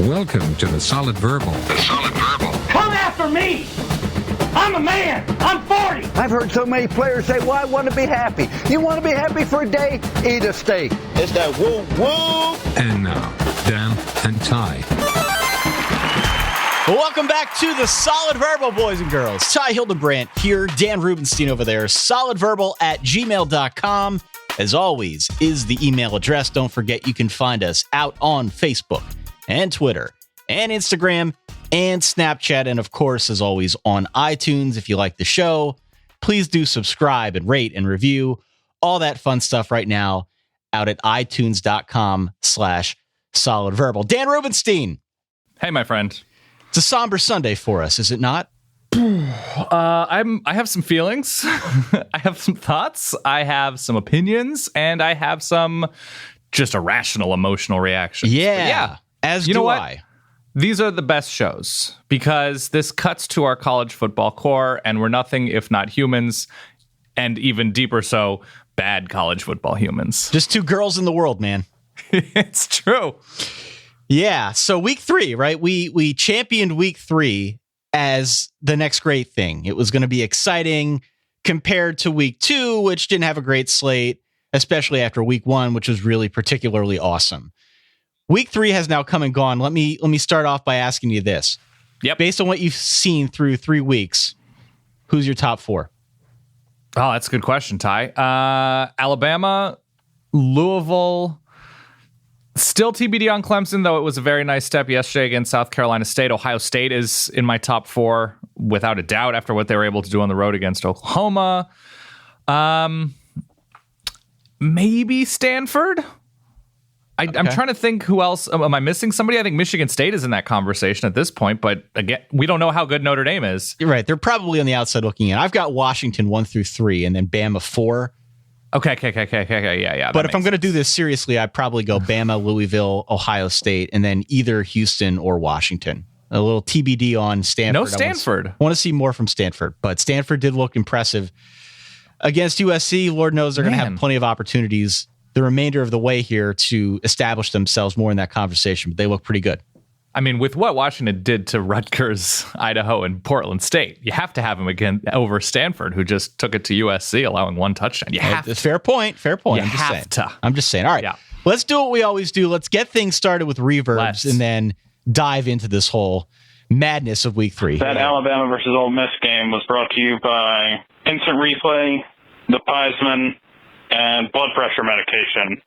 Welcome to the Solid Verbal. The Solid Verbal. Come after me! I'm a man! I'm 40! I've heard so many players say, well, I want to be happy. You want to be happy for a day? Eat a steak. It's that woo woo! And now, Dan and Ty. Welcome back to the Solid Verbal, boys and girls. Ty Hildenbrandt here, Dan Rubenstein over there. solidverbal@gmail.com, as always, is the email address. Don't forget, you can find us out on Facebook and Twitter and Instagram and Snapchat. And of course, as always, on iTunes. If you like the show, please do subscribe and rate and review. All that fun stuff right now out at itunes.com/solidverbal. Dan Rubenstein. Hey, my friend. It's a somber Sunday for us, is it not? I have some feelings. I have some thoughts. I have some opinions, and I have some just irrational emotional reactions. Yeah. As you do know what? I. These are the best shows because this cuts to our college football core, and we're nothing if not humans, and even deeper so, bad college football humans. Just two girls in the world, man. It's true. Yeah. So week 3, right? We championed week 3 as the next great thing. It was going to be exciting compared to week 2, which didn't have a great slate, especially after week 1, which was really particularly awesome. Week 3 has now come and gone. Let me start off by asking you this. Yep. Based on what you've seen through 3 weeks, who's your top 4? Oh, that's a good question, Ty. Alabama, Louisville, still TBD on Clemson, though it was a very nice step yesterday against South Carolina State. Ohio State is in my top 4, without a doubt, after what they were able to do on the road against Oklahoma. Maybe Stanford? I'm trying to think who else. Am I missing somebody? I think Michigan State is in that conversation at this point, but again, we don't know how good Notre Dame is. You're right. They're probably on the outside looking in. I've got Washington 1 through 3 and then Bama 4. Okay. Yeah. But if I'm going to do this seriously, I'd probably go Bama, Louisville, Ohio State, and then either Houston or Washington. A little TBD on Stanford. No Stanford. I want to see more from Stanford, but Stanford did look impressive against USC. Lord knows they're going to have plenty of opportunities the remainder of the way here to establish themselves more in that conversation, but they look pretty good. I mean, with what Washington did to Rutgers, Idaho, and Portland State, you have to have them again over Stanford, who just took it to USC, allowing 1 touchdown. You have to. Fair point. You have to. I'm just saying. All right, Let's do what we always do. Let's get things started with reverbs and then dive into this whole madness of week 3. That Alabama versus Ole Miss game was brought to you by Instant Replay, the Piesman, and blood pressure medication.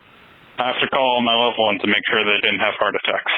I have to call my loved one to make sure they didn't have heart attacks.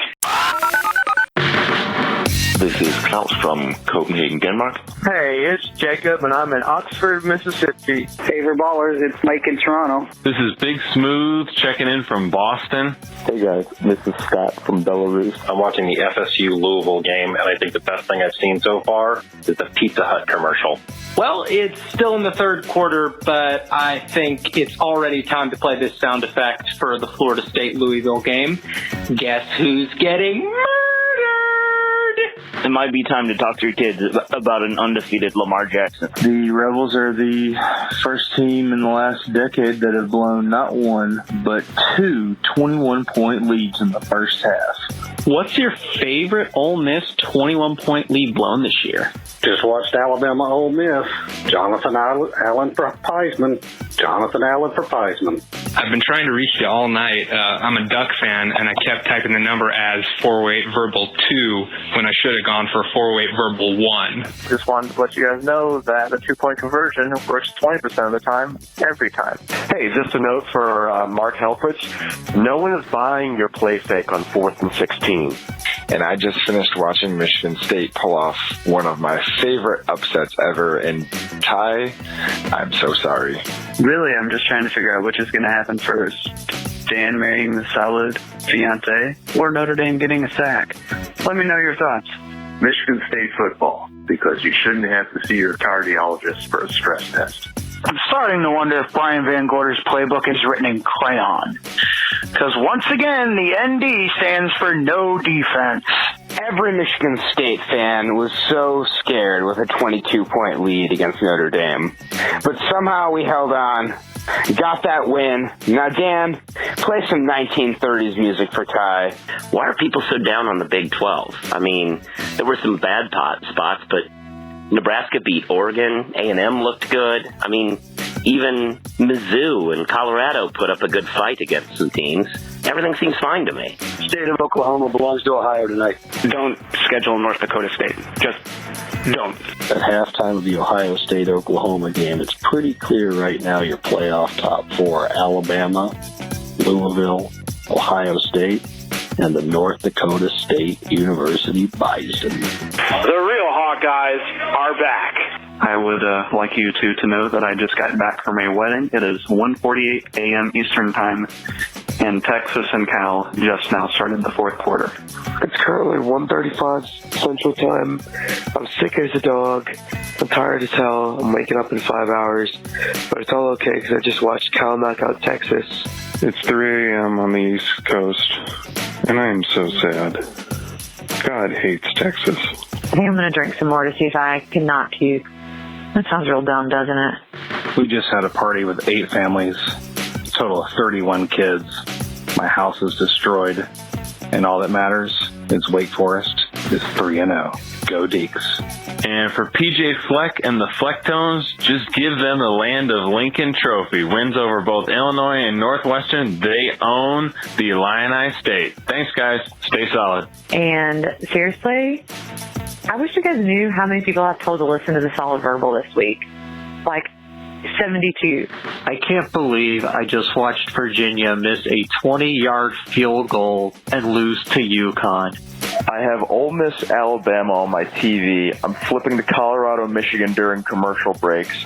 This is Klaus from Copenhagen, Denmark. Hey, it's Jacob, and I'm in Oxford, Mississippi. Hey, Verballers, it's Mike in Toronto. This is Big Smooth checking in from Boston. Hey guys, this is Scott from Belarus. I'm watching the FSU Louisville game, and I think the best thing I've seen so far is the Pizza Hut commercial. Well, it's still in the third quarter, but I think it's already time to play this sound effect for the Florida State-Louisville game. Guess who's getting murdered? It might be time to talk to your kids about an undefeated Lamar Jackson. The Rebels are the first team in the last decade that have blown not 1, but 2 21-point leads in the first half. What's your favorite Ole Miss 21-point lead blown this year? Just watched Alabama Ole Miss. Jonathan Allen for Piesman. Jonathan Allen for Piesman. I've been trying to reach you all night. I'm a Duck fan, and I kept typing the number as 408 Verbal 2 when I should have gone for 408 Verbal 1. Just wanted to let you guys know that a 2-point conversion works 20% of the time, every time. Hey, just a note for Mark Helfrich. No one is buying your play fake on 4th and 16. And I just finished watching Michigan State pull off one of my favorite upsets ever. And Ty, I'm so sorry. Really, I'm just trying to figure out which is going to happen first. Dan marrying the solid fiance or Notre Dame getting a sack. Let me know your thoughts. Michigan State football, because you shouldn't have to see your cardiologist for a stress test. I'm starting to wonder if Brian Van Gorder's playbook is written in crayon. Because once again, the ND stands for no defense. Every Michigan State fan was so scared with a 22-point lead against Notre Dame. But somehow we held on, Got that win. Now, Dan, play some 1930s music for Ty. Why are people so down on the Big 12? I mean, there were some bad spots, but Nebraska beat Oregon. A&M looked good. I mean, even Mizzou and Colorado put up a good fight against some teams. Everything seems fine to me. State of Oklahoma belongs to Ohio tonight. Don't schedule North Dakota State. Just don't. At halftime of the Ohio State-Oklahoma game, it's pretty clear right now your playoff top four: Alabama, Louisville, Ohio State, and the North Dakota State University Bison. The real Hawkeyes are back. I would like you two to know that I just got back from a wedding. It is 1:48 a.m. Eastern Time, and Texas and Cal just now started the fourth quarter. It's currently 1:35 Central Time. I'm sick as a dog. I'm tired as hell. I'm waking up in 5 hours. But it's all okay because I just watched Cal knock out Texas. It's 3 a.m. on the East Coast, and I am so sad. God hates Texas. I think I'm going to drink some more to see if I can not puke. That sounds real dumb, doesn't it? We just had a party with 8 families, a total of 31 kids. My house is destroyed, and all that matters is Wake Forest is 3-0. Go Deeks. And for PJ Fleck and the Flecktones, just give them the Land of Lincoln Trophy. Wins over both Illinois and Northwestern. They own the Illini State. Thanks, guys. Stay solid. And seriously, I wish you guys knew how many people I've told to listen to the Solid Verbal this week. Like 72. I can't believe I just watched Virginia miss a 20-yard field goal and lose to UConn. I have Ole Miss, Alabama on my TV. I'm flipping to Colorado, Michigan during commercial breaks.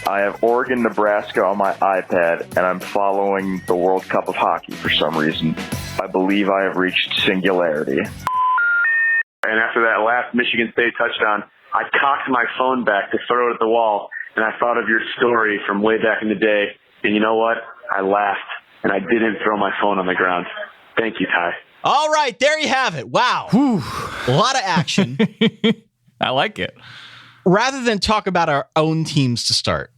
I have Oregon, Nebraska on my iPad, and I'm following the World Cup of Hockey for some reason. I believe I have reached singularity. And after that last Michigan State touchdown, I cocked my phone back to throw it at the wall, and I thought of your story from way back in the day. And you know what? I laughed, and I didn't throw my phone on the ground. Thank you, Ty. All right, there you have it. Wow. Whew. A lot of action. I like it. Rather than talk about our own teams to start.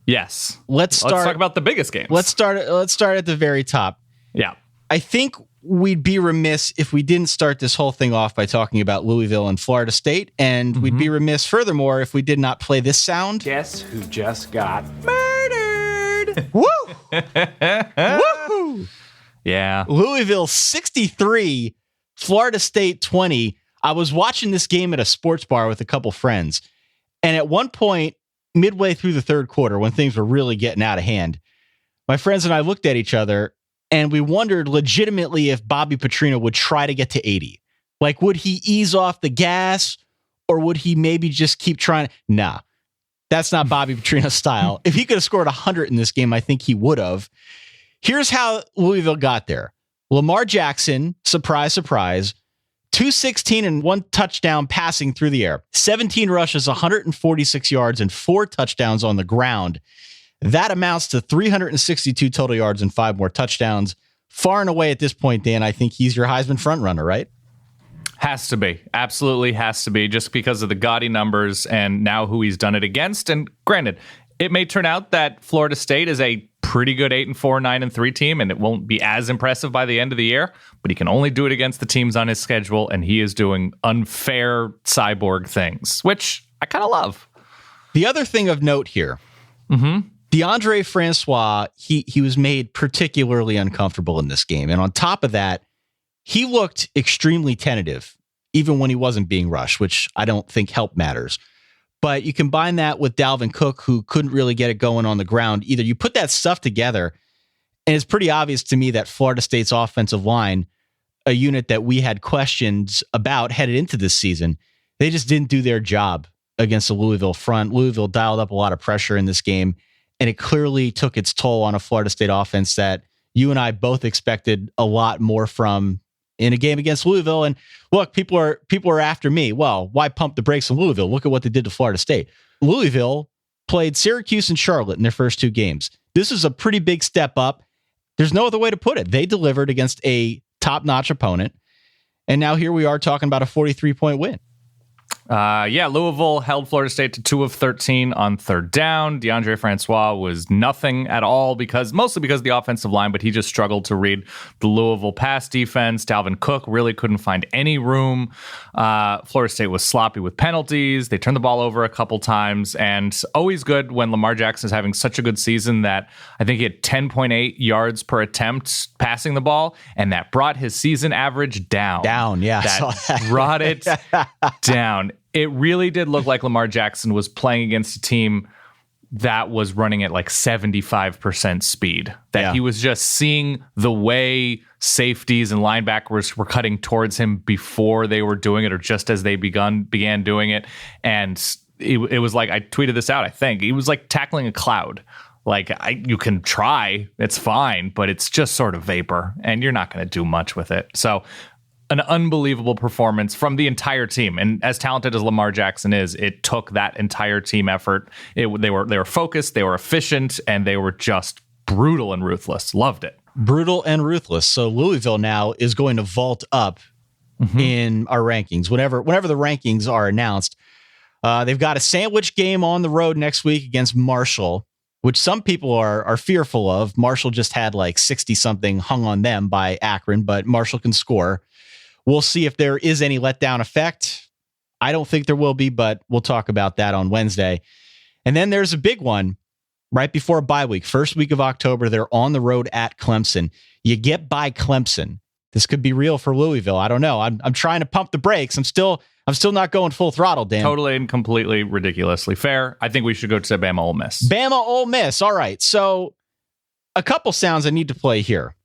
Yes. Let's talk about the biggest games. Let's start at the very top. Yeah. I think we'd be remiss if we didn't start this whole thing off by talking about Louisville and Florida State, and we'd be remiss furthermore if we did not play this sound. Guess who just got murdered? Woo! Woohoo! Yeah. Louisville 63, Florida State 20. I was watching this game at a sports bar with a couple friends, and at one point, midway through the third quarter, when things were really getting out of hand, my friends and I looked at each other, and we wondered legitimately if Bobby Petrino would try to get to 80. Like, would he ease off the gas, or would he maybe just keep trying? Nah, that's not Bobby Petrino's style. If he could have scored 100 in this game, I think he would have. Here's how Louisville got there. Lamar Jackson, surprise, surprise, 216 and 1 touchdown passing through the air, 17 rushes, 146 yards, and 4 touchdowns on the ground. That amounts to 362 total yards and 5 more touchdowns. Far and away at this point, Dan, I think he's your Heisman frontrunner, right? Has to be. Absolutely has to be, just because of the gaudy numbers and now who he's done it against. And granted, it may turn out that Florida State is a pretty good 8-4, 9-3 team, and it won't be as impressive by the end of the year, but he can only do it against the teams on his schedule, and he is doing unfair cyborg things, which I kind of love. The other thing of note here, DeAndre Francois, he was made particularly uncomfortable in this game, and on top of that, he looked extremely tentative, even when he wasn't being rushed, which I don't think help matters. But you combine that with Dalvin Cook, who couldn't really get it going on the ground either. You put that stuff together, and it's pretty obvious to me that Florida State's offensive line, a unit that we had questions about headed into this season, they just didn't do their job against the Louisville front. Louisville dialed up a lot of pressure in this game, and it clearly took its toll on a Florida State offense that you and I both expected a lot more from in a game against Louisville. And look, people are after me. Well, why pump the brakes on Louisville? Look at what they did to Florida State. Louisville played Syracuse and Charlotte in their first 2 games. This is a pretty big step up. There's no other way to put it. They delivered against a top-notch opponent. And now here we are talking about a 43-point win. Louisville held Florida State to 2 of 13 on third down. DeAndre Francois was nothing at all mostly because of the offensive line, but he just struggled to read the Louisville pass defense. Dalvin Cook really couldn't find any room. Florida State was sloppy with penalties. They turned the ball over a couple times, and always good when Lamar Jackson is having such a good season that I think he had 10.8 yards per attempt passing the ball, and that brought his season average down. That brought it down. It really did look like Lamar Jackson was playing against a team that was running at like 75% speed. He was just seeing the way safeties and linebackers were cutting towards him before they were doing it, or just as they began doing it. And it was like, I tweeted this out, I think. It was like tackling a cloud. You can try, it's fine, but it's just sort of vapor, and you're not going to do much with it. So an unbelievable performance from the entire team. And as talented as Lamar Jackson is, it took that entire team effort. They were focused, they were efficient, and they were just brutal and ruthless. Loved it. Brutal and ruthless. So Louisville now is going to vault up in our rankings. Whenever the rankings are announced, they've got a sandwich game on the road next week against Marshall, which some people are fearful of. Marshall just had like 60-something hung on them by Akron, but Marshall can score. We'll see if there is any letdown effect. I don't think there will be, but we'll talk about that on Wednesday. And then there's a big one right before a bye week. First week of October, they're on the road at Clemson. You get by Clemson. This could be real for Louisville. I don't know. I'm trying to pump the brakes. I'm still not going full throttle, Dan. Totally and completely ridiculously fair. I think we should go to Bama Ole Miss. Bama Ole Miss. All right. So a couple sounds I need to play here.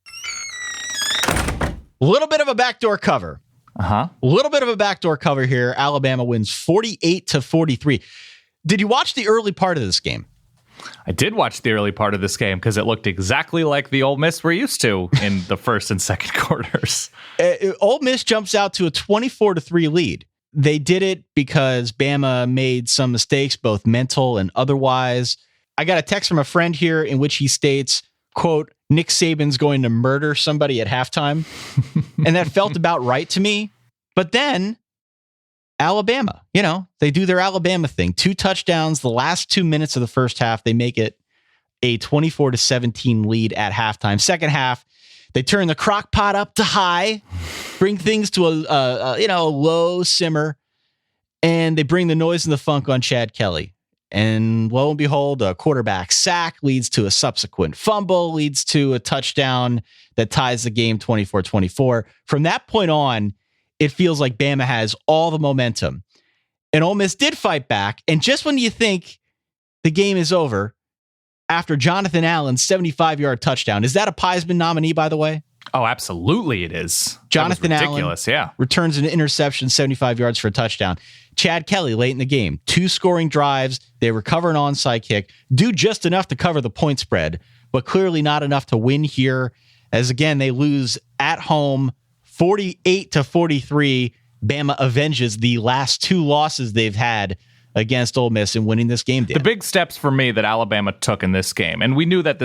A little bit of a backdoor cover. A little bit of a backdoor cover here. Alabama wins 48-43. Did you watch the early part of this game? I did watch the early part of this game because it looked exactly like the Ole Miss we're used to in the first and second quarters. Ole Miss jumps out to a 24-3 lead. They did it because Bama made some mistakes, both mental and otherwise. I got a text from a friend here in which he states, quote, Nick Saban's going to murder somebody at halftime. And that felt about right to me. But then Alabama, they do their Alabama thing. 2 touchdowns, the last 2 minutes of the first half, they make it a 24-17 lead at halftime. Second half, they turn the crock pot up to high, bring things to a low simmer, and they bring the noise and the funk on Chad Kelly. And lo and behold, a quarterback sack leads to a subsequent fumble, leads to a touchdown that ties the game 24-24. From that point on, it feels like Bama has all the momentum. And Ole Miss did fight back. And just when you think the game is over, after Jonathan Allen's 75-yard touchdown, is that a Heisman nominee, by the way? Oh, absolutely it is. Jonathan Allen returns an interception, 75 yards for a touchdown. Chad Kelly late in the game, 2 scoring drives. They recover an onside kick, do just enough to cover the point spread, but clearly not enough to win here. As again, they lose at home 48-43. Bama avenges the last 2 losses they've had against Ole Miss in winning this game. Dan. The big steps for me that Alabama took in this game, and we knew that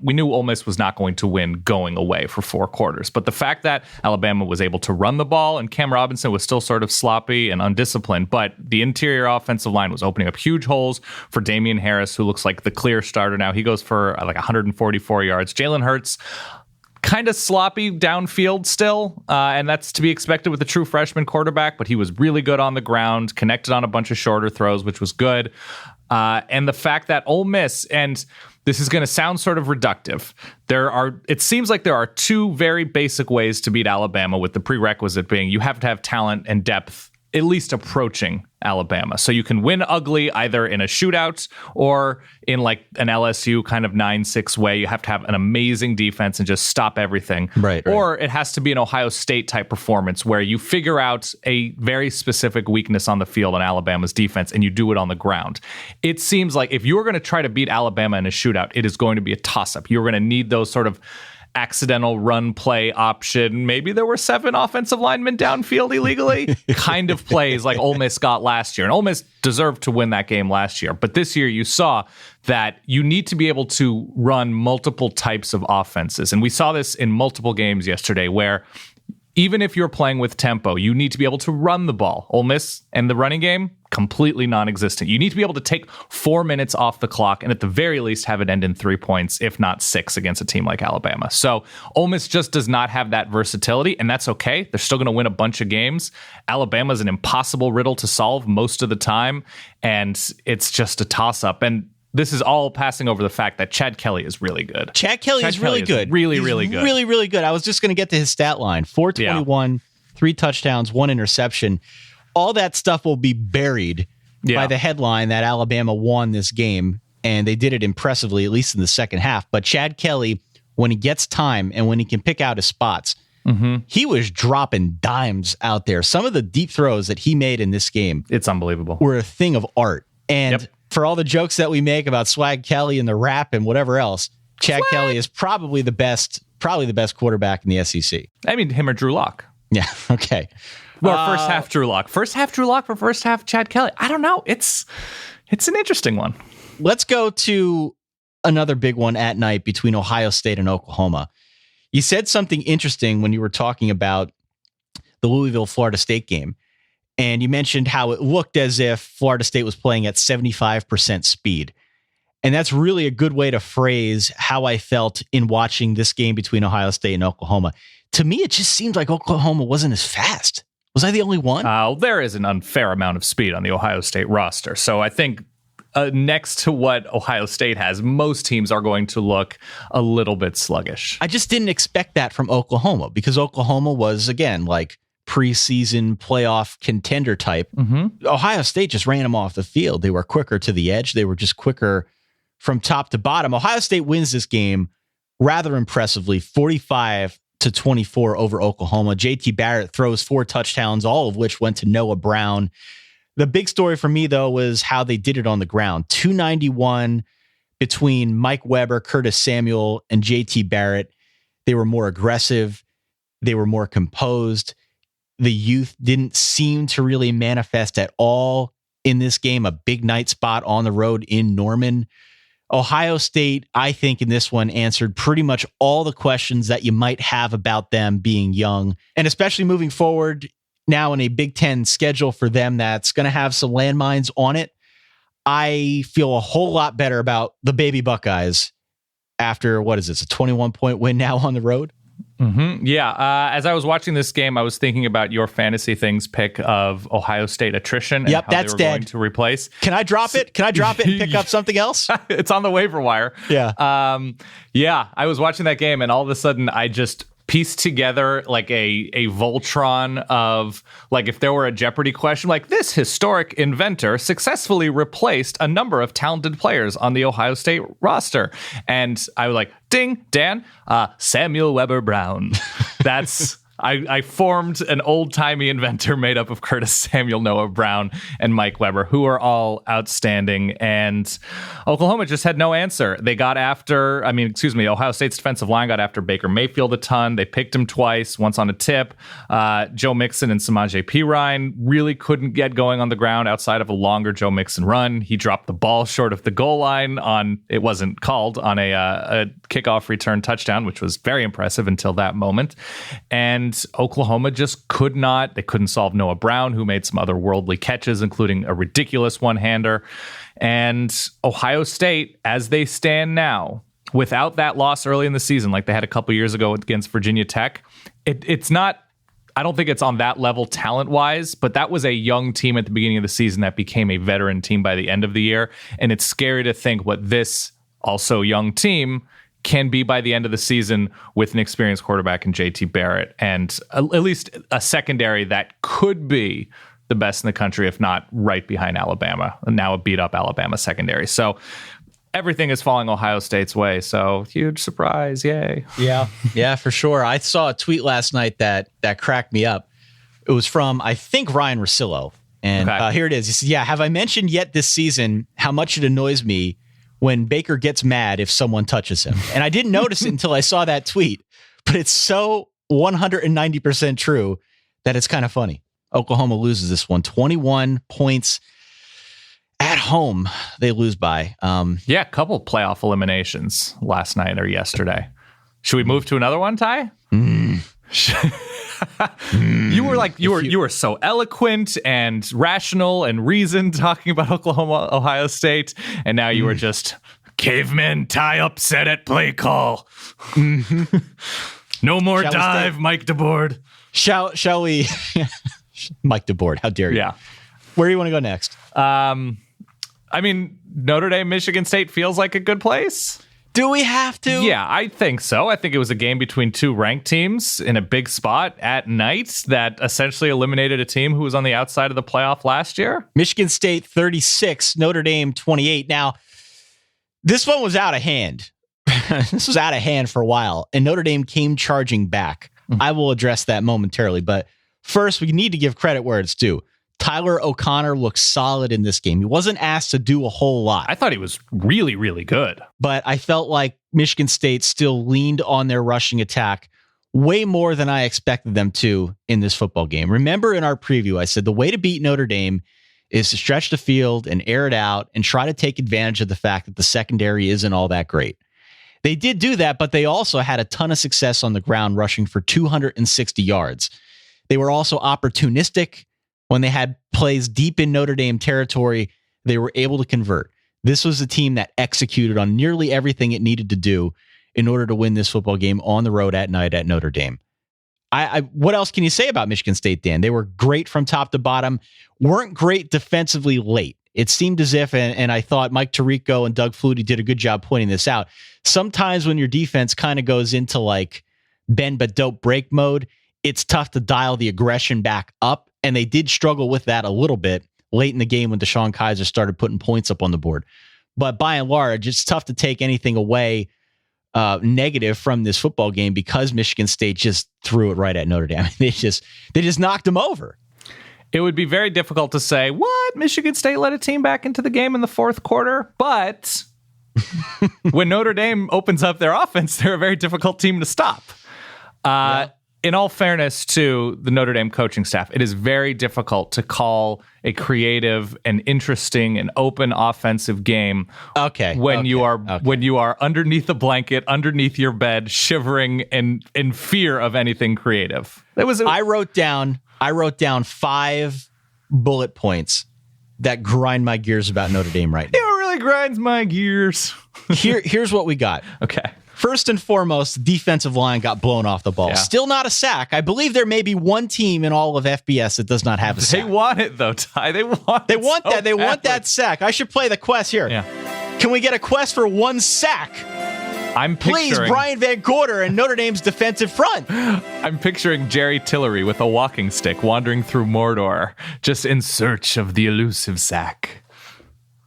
we knew Ole Miss was not going to win going away for 4 quarters, but the fact that Alabama was able to run the ball and Cam Robinson was still sort of sloppy and undisciplined, but the interior offensive line was opening up huge holes for Damien Harris, who looks like the clear starter now. He goes for like 144 yards. Jalen Hurts, kind of sloppy downfield still, and that's to be expected with a true freshman quarterback, but he was really good on the ground, connected on a bunch of shorter throws, which was good. And the fact that Ole Miss, and this is going to sound sort of reductive, it seems like there are 2 very basic ways to beat Alabama, with the prerequisite being you have to have talent and depth at least approaching Alabama. So you can win ugly either in a shootout or in like an LSU kind of 9-6 way. You have to have an amazing defense and just stop everything. Right. Or it has to be an Ohio State type performance where you figure out a very specific weakness on the field on Alabama's defense and you do it on the ground. It seems like if you're going to try to beat Alabama in a shootout, it is going to be a toss-up. You're going to need those sort of accidental run play option. Maybe there were 7 offensive linemen downfield illegally kind of plays like Ole Miss got last year. And Ole Miss deserved to win that game last year. But this year you saw that you need to be able to run multiple types of offenses. And we saw this in multiple games yesterday where even if you're playing with tempo, you need to be able to run the ball. Ole Miss and the running game, completely non-existent. You need to be able to take 4 minutes off the clock and at the very least have it end in 3 points, if not 6 against a team like Alabama. So Ole Miss just does not have that versatility, and that's okay. They're still going to win a bunch of games. Alabama's an impossible riddle to solve most of the time, and it's just a toss-up. And this is all passing over the fact that Chad Kelly is really good. Chad Kelly is really good. Really, really good. Really, really good. I was just going to get to his stat line. 421, 3 touchdowns, 1 interception. All that stuff will be buried by the headline that Alabama won this game, and they did it impressively, at least in the second half. But Chad Kelly, when he gets time and when he can pick out his spots, he was dropping dimes out there. Some of the deep throws that he made in this game, it's unbelievable, were a thing of art. And for all the jokes that we make about Swag Kelly and the rap and whatever else, Chad Kelly is probably the best quarterback in the SEC. I mean, him or Drew Lock. Yeah. Okay. Well, first half Drew Lock. First half Drew Lock for first half Chad Kelly. I don't know. It's an interesting one. Let's go to another big one at night between Ohio State and Oklahoma. You said something interesting when you were talking about the Louisville-Florida State game. And you mentioned how it looked as if Florida State was playing at 75% speed. And that's really a good way to phrase how I felt in watching this game between Ohio State and Oklahoma. To me, it just seemed like Oklahoma wasn't as fast. Was I the only one? There is an unfair amount of speed on the Ohio State roster. So I think next to what Ohio State has, most teams are going to look a little bit sluggish. I just didn't expect that from Oklahoma because Oklahoma was, again, like preseason playoff contender type. Ohio State just ran them off the field. They were quicker to the edge. They were just quicker from top to bottom. Ohio State wins this game rather impressively, 45-24 over Oklahoma. JT Barrett throws 4 touchdowns, all of which went to Noah Brown. The big story for me, though, was how they did it on the ground. 291 between Mike Weber, Curtis Samuel, and JT Barrett. They were more aggressive. They were more composed. The youth didn't seem to really manifest at all in this game. A big night spot on the road in Norman. Ohio State, I think in this one, answered pretty much all the questions that you might have about them being young. And especially moving forward now in a Big Ten schedule for them that's going to have some landmines on it. I feel a whole lot better about the baby Buckeyes after, what is this, a 21-point win now on the road? Yeah. As I was watching this game, I was thinking about your fantasy things pick of Ohio State attrition and how that's they were dead. going to replace. Can I drop it? Can I drop it and pick up something else? It's on the waiver wire. Yeah. Yeah. I was watching that game and all of a sudden I just pieced together like a Voltron of like if there were a Jeopardy question, like this historic inventor successfully replaced a number of talented players on the Ohio State roster. And I was like, ding, Dan, Samuel Weber Brown. That's I formed an old-timey inventor made up of Curtis Samuel, Noah Brown, and Mike Weber, who are all outstanding. And Oklahoma just had no answer. They got after, Ohio State's defensive line got after Baker Mayfield a ton. They picked him twice, once on a tip. Joe Mixon and Samaje Perine really couldn't get going on the ground outside of a longer Joe Mixon run. He dropped the ball short of the goal line it wasn't called, on a kickoff return touchdown, which was very impressive until that moment. And Oklahoma just couldn't solve Noah Brown, who made some otherworldly catches, including a ridiculous one-hander. And Ohio State, as they stand now, without that loss early in the season, like they had a couple years ago against Virginia Tech, it's not, I don't think it's on that level talent-wise, but that was a young team at the beginning of the season that became a veteran team by the end of the year. And it's scary to think what this also young team can be by the end of the season with an experienced quarterback in JT Barrett and at least a secondary that could be the best in the country, if not right behind Alabama, and now a beat up Alabama secondary. So everything is falling Ohio State's way. So huge surprise. Yay. Yeah, for sure. I saw a tweet last night that cracked me up. It was from, I think, Ryan Russillo. And here it is. He said, have I mentioned yet this season how much it annoys me when Baker gets mad if someone touches him? And I didn't notice it until I saw that tweet, but it's so 190% true that it's kind of funny. Oklahoma loses this one, 21 points at home. They lose by. A couple playoff eliminations last night or yesterday. Should we move to another one, Ty? You were so eloquent and rational and reasoned talking about Oklahoma, Ohio State, and now you were just caveman tie upset at play call. No more dive, Mike DeBoard. Shall we? Mike DeBoard, how dare you? Yeah. Where do you want to go next? I mean, Notre Dame, Michigan State feels like a good place. Do we have to? Yeah, I think so. I think it was a game between two ranked teams in a big spot at night that essentially eliminated a team who was on the outside of the playoff last year. Michigan State 36, Notre Dame 28. Now, this one was out of hand. This was out of hand for a while, and Notre Dame came charging back. I will address that momentarily, but first, we need to give credit where it's due. Tyler O'Connor looked solid in this game. He wasn't asked to do a whole lot. I thought he was really, really good. But I felt like Michigan State still leaned on their rushing attack way more than I expected them to in this football game. Remember in our preview, I said the way to beat Notre Dame is to stretch the field and air it out and try to take advantage of the fact that the secondary isn't all that great. They did do that, but they also had a ton of success on the ground rushing for 260 yards. They were also opportunistic. When they had plays deep in Notre Dame territory, they were able to convert. This was a team that executed on nearly everything it needed to do in order to win this football game on the road at night at Notre Dame. What else can you say about Michigan State, Dan? They were great from top to bottom, weren't great defensively late. It seemed as if, and I thought Mike Tirico and Doug Flutie did a good job pointing this out. Sometimes when your defense kind of goes into like bend but don't break mode, it's tough to dial the aggression back up. And they did struggle with that a little bit late in the game when Deshaun Kaiser started putting points up on the board. But by and large, it's tough to take anything away negative from this football game because Michigan State just threw it right at Notre Dame. They just knocked them over. It would be very difficult to say, what? Michigan State let a team back into the game in the fourth quarter? But when Notre Dame opens up their offense, they're a very difficult team to stop. In all fairness to the Notre Dame coaching staff, it is very difficult to call a creative and interesting and open offensive game. When you are underneath a blanket, underneath your bed, shivering and in fear of anything creative. I wrote down 5 bullet points that grind my gears about Notre Dame right now. It really grinds my gears. Here's what we got. Okay. First and foremost, defensive line got blown off the ball. Yeah. Still not a sack. I believe there may be one team in all of FBS that does not have a sack. They want it though, Ty. They want that. They want that sack. I should play the quest here. Yeah. Can we get a quest for one sack? Please, Brian Van Gorder and Notre Dame's defensive front. I'm picturing Jerry Tillery with a walking stick wandering through Mordor, just in search of the elusive sack.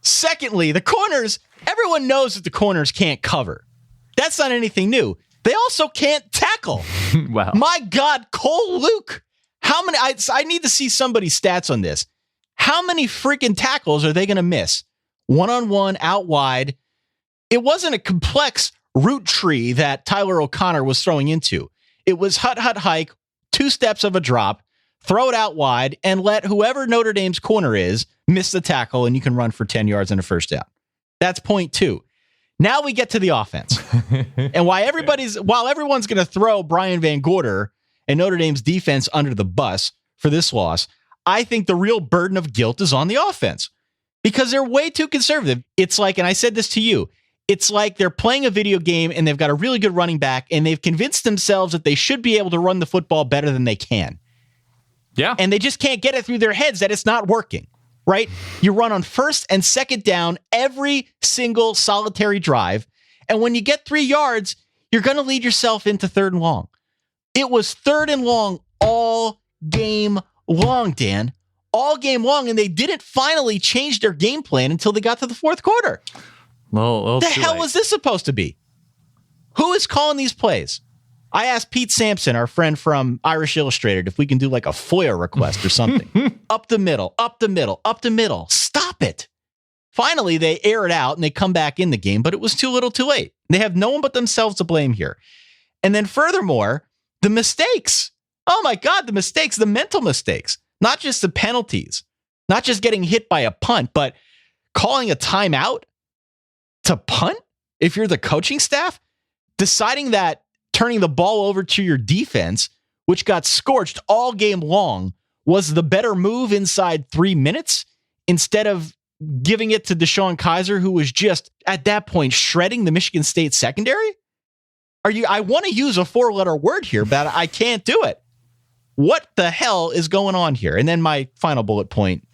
Secondly, the corners. Everyone knows that the corners can't cover. That's not anything new. They also can't tackle. Wow. My God, Cole Luke. How many? I need to see somebody's stats on this. How many freaking tackles are they going to miss? One-on-one, out wide. It wasn't a complex route tree that Tyler O'Connor was throwing into. It was hut, hike, 2 steps of a drop, throw it out wide, and let whoever Notre Dame's corner is miss the tackle, and you can run for 10 yards and a first down. That's point 2. Now we get to the offense. And while everyone's going to throw Brian Van Gorder and Notre Dame's defense under the bus for this loss, I think the real burden of guilt is on the offense because they're way too conservative. It's like, and I said this to you, it's like they're playing a video game and they've got a really good running back and they've convinced themselves that they should be able to run the football better than they can. Yeah. And they just can't get it through their heads that it's not working. Right? You run on first and second down every single solitary drive. And when you get 3 yards, you're going to lead yourself into 3rd and long. It was 3rd and long all game long, Dan. All game long. And they didn't finally change their game plan until they got to the 4th quarter. The hell was this supposed to be? Who is calling these plays? I asked Pete Sampson, our friend from Irish Illustrated, if we can do like a FOIA request or something. Up the middle. Stop it. Finally, they air it out and they come back in the game, but it was too little too late. They have no one but themselves to blame here. And then furthermore, the mistakes. Oh my God, the mistakes, the mental mistakes, not just the penalties, not just getting hit by a punt, but calling a timeout to punt if you're the coaching staff, deciding that turning the ball over to your defense which got scorched all game long, was the better move inside 3 minutes instead of giving it to Deshaun Kaiser, who was just at that point shredding the Michigan State secondary? I want to use a 4-letter word here, but I can't do it. What the hell is going on here? And then my final bullet point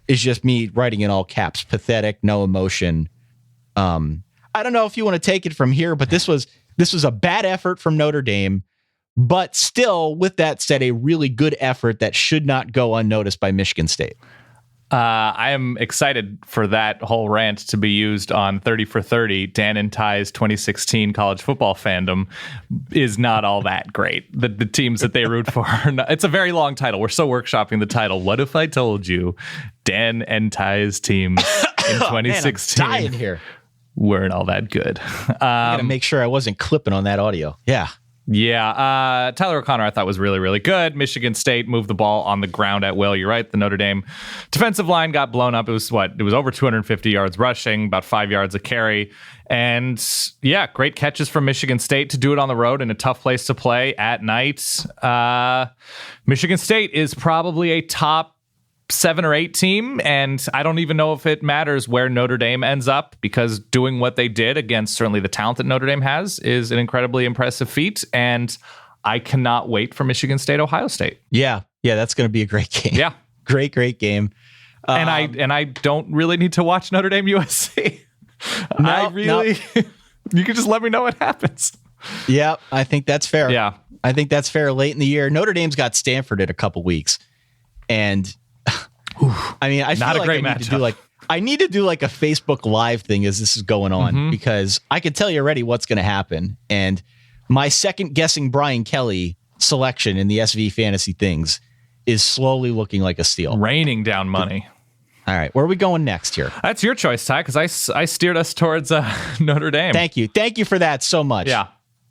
is just me writing in all caps, pathetic, no emotion. I don't know if you want to take it from here, but this was a bad effort from Notre Dame, but still, with that said, a really good effort that should not go unnoticed by Michigan State. I am excited for that whole rant to be used on 30 for 30. Dan and Ty's 2016 college football fandom is not all that great. The teams that they root for are not, it's a very long title. We're still workshopping the title. What if I told you Dan and Ty's teams in 2016 man, I'm dying here. Weren't all that good? I gotta make sure I wasn't clipping on that audio. Yeah, Tyler O'Connor I thought was really, really good. Michigan State moved the ball on the ground at will. You're right. The Notre Dame defensive line got blown up. It was over 250 yards rushing, about 5 yards a carry. And yeah, great catches from Michigan State to do it on the road in a tough place to play at night. Michigan State is probably a top 7 or 8 team, and I don't even know if it matters where Notre Dame ends up, because doing what they did against certainly the talent that Notre Dame has is an incredibly impressive feat, and I cannot wait for Michigan State, Ohio State. Yeah, that's going to be a great game. Yeah. Great game. And I don't really need to watch Notre Dame USC. You can just let me know what happens. Yeah, I think that's fair. Yeah. I think that's fair late in the year. Notre Dame's got Stanford in a couple weeks, and I mean, I feel not a like great I need to do like a Facebook Live thing as this is going on, because I can tell you already what's going to happen. And my second guessing Brian Kelly selection in the SV Fantasy things is slowly looking like a steal. Raining down money. All right, where are we going next here? That's your choice, Ty, because I steered us towards Notre Dame. Thank you for that so much. Yeah.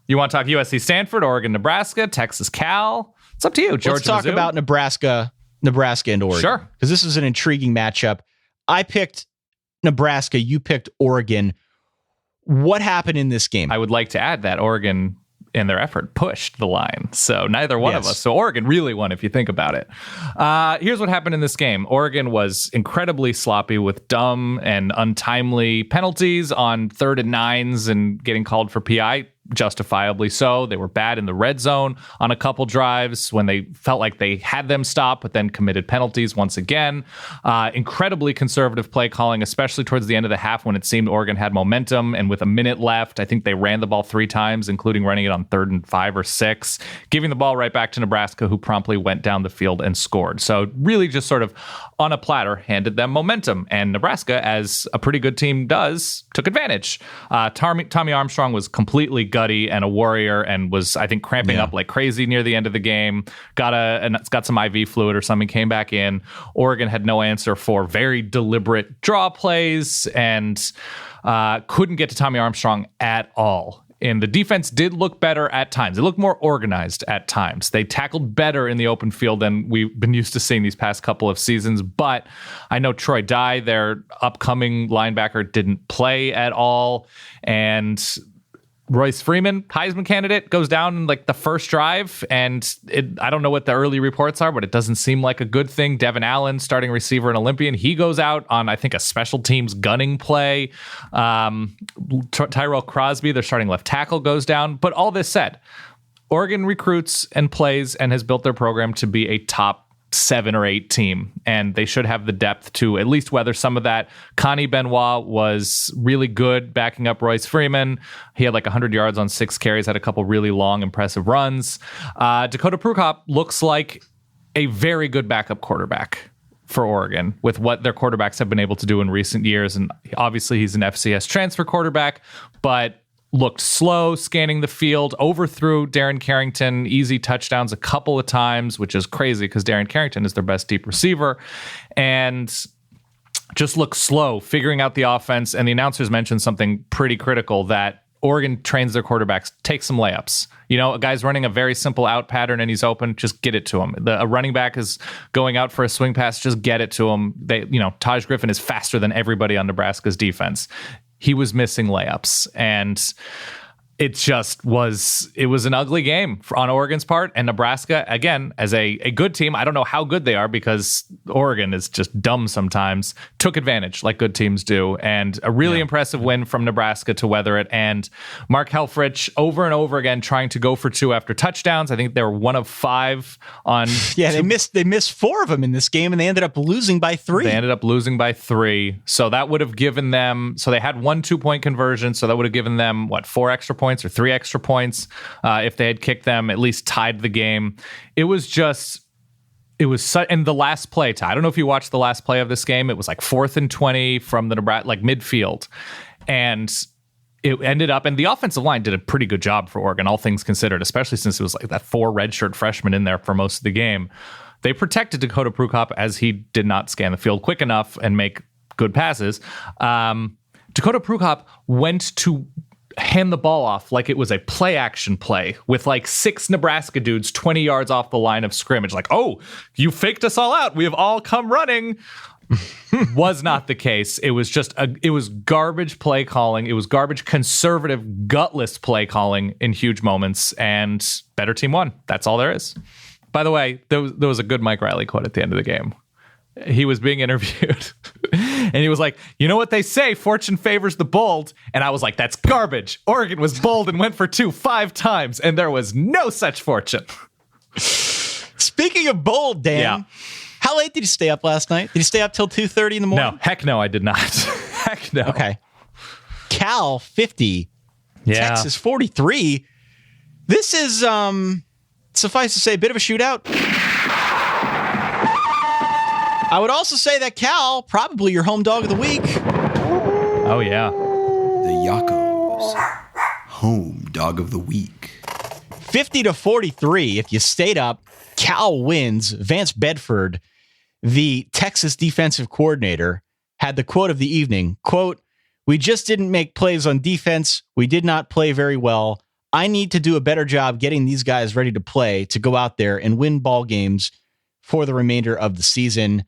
You want to talk USC, Stanford, Oregon, Nebraska, Texas, Cal? It's up to you, Georgia. Let's talk about Nebraska and Oregon. Sure. Because this is an intriguing matchup. I picked Nebraska. You picked Oregon. What happened in this game? I would like to add that Oregon, in their effort, pushed the line. So neither one of us. So Oregon really won, if you think about it. Here's what happened in this game. Oregon was incredibly sloppy with dumb and untimely penalties on 3rd and 9s and getting called for PI. Justifiably so. They were bad in the red zone on a couple drives when they felt like they had them stopped, but then committed penalties once again. Incredibly conservative play calling, especially towards the end of the half when it seemed Oregon had momentum. And with a minute left, I think they ran the ball 3 times, including running it on 3rd and 5 or 6, giving the ball right back to Nebraska, who promptly went down the field and scored. So really just sort of on a platter handed them momentum. And Nebraska, as a pretty good team does, took advantage. Tommy Armstrong was completely gutty and a warrior and was, I think, cramping up like crazy near the end of the game. Got some IV fluid or something, came back in. Oregon had no answer for very deliberate draw plays and couldn't get to Tommy Armstrong at all. And the defense did look better at times. It looked more organized at times. They tackled better in the open field than we've been used to seeing these past couple of seasons. But I know Troy Dye, their upcoming linebacker, didn't play at all. And Royce Freeman, Heisman candidate, goes down in like the first drive, and I don't know what the early reports are, but it doesn't seem like a good thing. Devin Allen, starting receiver and Olympian, he goes out on, I think, a special teams gunning play. Tyrell Crosby, their starting left tackle, goes down. But all this said, Oregon recruits and plays and has built their program to be a top 7 or 8 team, and they should have the depth to at least weather some of that. Connie Benoit was really good backing up Royce Freeman. He had like 100 yards on 6 carries, had a couple really long, impressive runs. Dakota Prukop looks like a very good backup quarterback for Oregon with what their quarterbacks have been able to do in recent years. And obviously he's an FCS transfer quarterback, but looked slow, scanning the field, overthrew Darren Carrington, easy touchdowns a couple of times, which is crazy because Darren Carrington is their best deep receiver, and just looked slow, figuring out the offense. And the announcers mentioned something pretty critical, that Oregon trains their quarterbacks, take some layups. You know, a guy's running a very simple out pattern and he's open, just get it to him. A running back is going out for a swing pass, just get it to him. Taj Griffin is faster than everybody on Nebraska's defense. He was missing layups, and it was an ugly game on Oregon's part, and Nebraska, again, as a good team, I don't know how good they are because Oregon is just dumb sometimes, took advantage like good teams do, and a really impressive win from Nebraska to weather it. And Mark Helfrich over and over again trying to go for 2 after touchdowns. I think they were 1 of 5 on. Yeah, they missed 4 of them in this game, and they ended up losing by 3. They ended up losing by 3. So that would have given them, so they had 1 2-point conversion. So that would have given them 4 extra points or 3 extra points if they had kicked them, at least tied the game. And the last play, Ty, I don't know if you watched the last play of this game. It was 4th and 20 from the Nebraska, midfield. And it ended up, and the offensive line did a pretty good job for Oregon, all things considered, especially since it was that 4 redshirt freshmen in there for most of the game. They protected Dakota Prukop as he did not scan the field quick enough and make good passes. Dakota Prukop went to hand the ball off like it was a play action play with 6 Nebraska dudes 20 yards off the line of scrimmage. Oh, you faked us all out. We have all come running. Was not the case. It was just it was garbage play calling. It was garbage, conservative, gutless play calling in huge moments, and better team won. That's all there is. By the way, there was a good Mike Riley quote at the end of the game. He was being interviewed and he was like, you know what they say, fortune favors the bold. And I was like, that's garbage. Oregon was bold and went for 2 5 times, and there was no such fortune. Speaking of bold, Dan, how late did you stay up last night? Did you stay up till 2:30 in the morning? No, heck no, I did not. Heck no. Okay. Cal 50, Texas 43. This is, suffice to say, a bit of a shootout. I would also say that Cal, probably your home dog of the week. Oh, yeah. The Yakos, home dog of the week. 50-43. If you stayed up, Cal wins. Vance Bedford, the Texas defensive coordinator, had the quote of the evening. Quote, "We just didn't make plays on defense. We did not play very well. I need to do a better job getting these guys ready to play, to go out there and win ball games for the remainder of the season."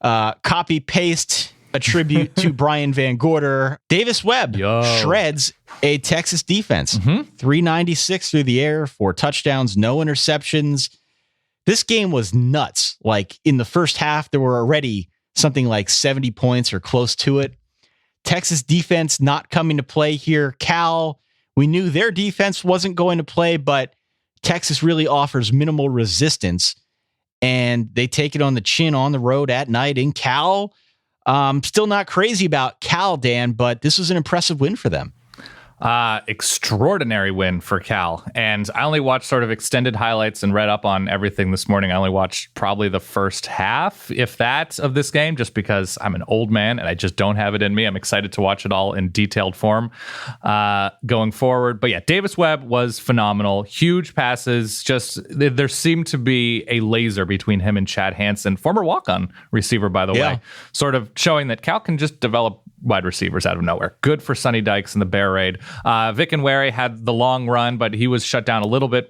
Copy paste a tribute to Brian Van Gorder. Davis Webb shreds a Texas defense. 396 through the air, 4 touchdowns, no interceptions. This game was nuts. In the first half, there were already something like 70 points or close to it. Texas defense not coming to play here. Cal, we knew their defense wasn't going to play, but Texas really offers minimal resistance. And they take it on the chin on the road at night in Cal. Still not crazy about Cal, Dan, but this was an impressive win for them. Extraordinary win for Cal. And I only watched sort of extended highlights and read up on everything this morning. I only watched probably the first half, if that, of this game, just because I'm an old man and I just don't have it in me. I'm excited to watch it all in detailed form going forward. But yeah, Davis Webb was phenomenal. Huge passes. Just there seemed to be a laser between him and Chad Hansen, former walk-on receiver, by the way, sort of showing that Cal can just develop wide receivers out of nowhere. Good for Sonny Dykes and the Bear Raid. Vic and Wary had the long run, but he was shut down a little bit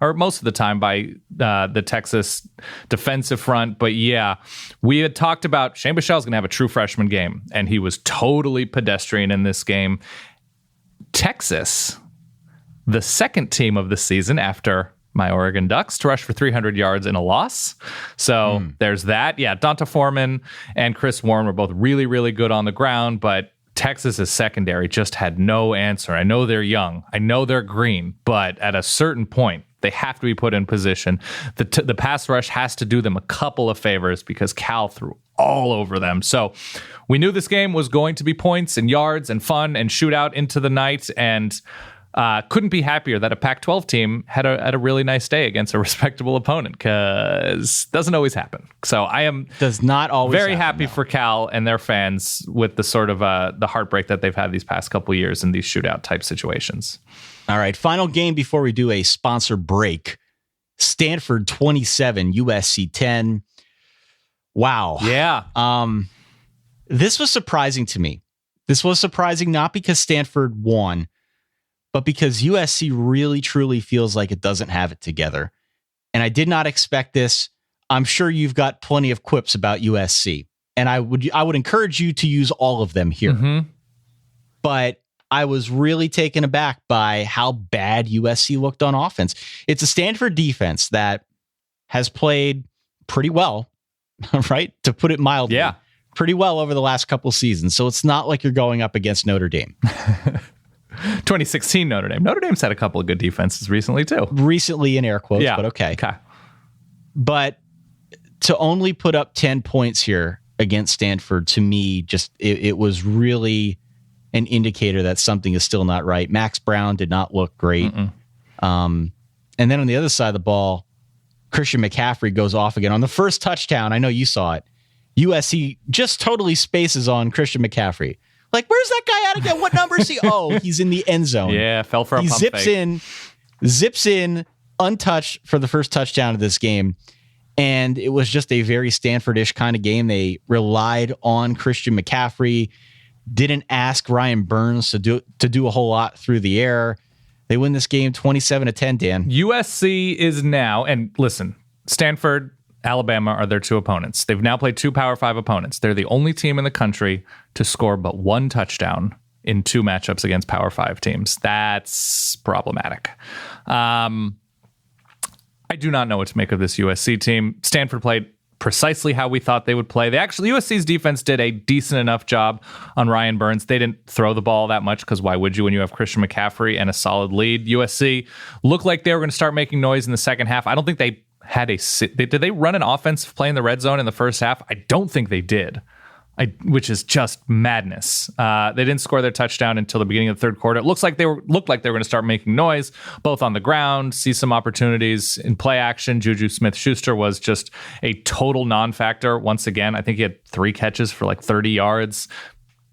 or most of the time by the Texas defensive front. But yeah, we had talked about Shane Buechele's going to have a true freshman game, and he was totally pedestrian in this game. Texas, the second team of the season after my Oregon Ducks, to rush for 300 yards in a loss. So there's that. Yeah, Donta Foreman and Chris Warren were both really, really good on the ground, but Texas's secondary just had no answer. I know they're young. I know they're green, but at a certain point, they have to be put in position. The pass rush has to do them a couple of favors because Cal threw all over them. So we knew this game was going to be points and yards and fun and shootout into the night, and couldn't be happier that a Pac-12 team had a really nice day against a respectable opponent, because doesn't always happen. So I am very happy for Cal and their fans with the sort of the heartbreak that they've had these past couple of years in these shootout type situations. All right, final game before we do a sponsor break. Stanford 27, USC 10. Wow. Yeah. This was surprising to me. This was surprising not because Stanford won, but because USC really, truly feels like it doesn't have it together. And I did not expect this. I'm sure you've got plenty of quips about USC, and I would encourage you to use all of them here. But I was really taken aback by how bad USC looked on offense. It's a Stanford defense that has played pretty well, right? To put it mildly. Yeah. Pretty well over the last couple seasons. So it's not like you're going up against Notre Dame. 2016 Notre Dame. Notre Dame's had a couple of good defenses recently too. Recently in air quotes, but okay. But to only put up 10 points here against Stanford, to me, just it was really an indicator that something is still not right. Max Brown did not look great. And then on the other side of the ball, Christian McCaffrey goes off again on the first touchdown. I know you saw it. USC just totally spaces on Christian McCaffrey. Like, where's that guy at again? What number is he? Oh, he's in the end zone. Yeah, fell for a pump fake. Zips in untouched for the first touchdown of this game. And it was just a very Stanford-ish kind of game. They relied on Christian McCaffrey, didn't ask Ryan Burns to do a whole lot through the air. They win this game 27-10, Dan. USC is now, and listen, Stanford, Alabama are their two opponents. They've now played two Power 5 opponents. They're the only team in the country to score but one touchdown in two matchups against Power 5 teams. That's problematic. I do not know what to make of this USC team. Stanford played precisely how we thought they would play. USC's defense did a decent enough job on Ryan Burns. They didn't throw the ball that much because why would you when you have Christian McCaffrey and a solid lead? USC looked like they were going to start making noise in the second half. I don't think they had did they run an offensive play in the red zone in the first half? I don't think they did. Which is just madness. They didn't score their touchdown until the beginning of the third quarter. It looked like they were going to start making noise, both on the ground, see some opportunities in play action. Juju Smith-Schuster was just a total non-factor once again. I think he had 3 catches for like 30 yards,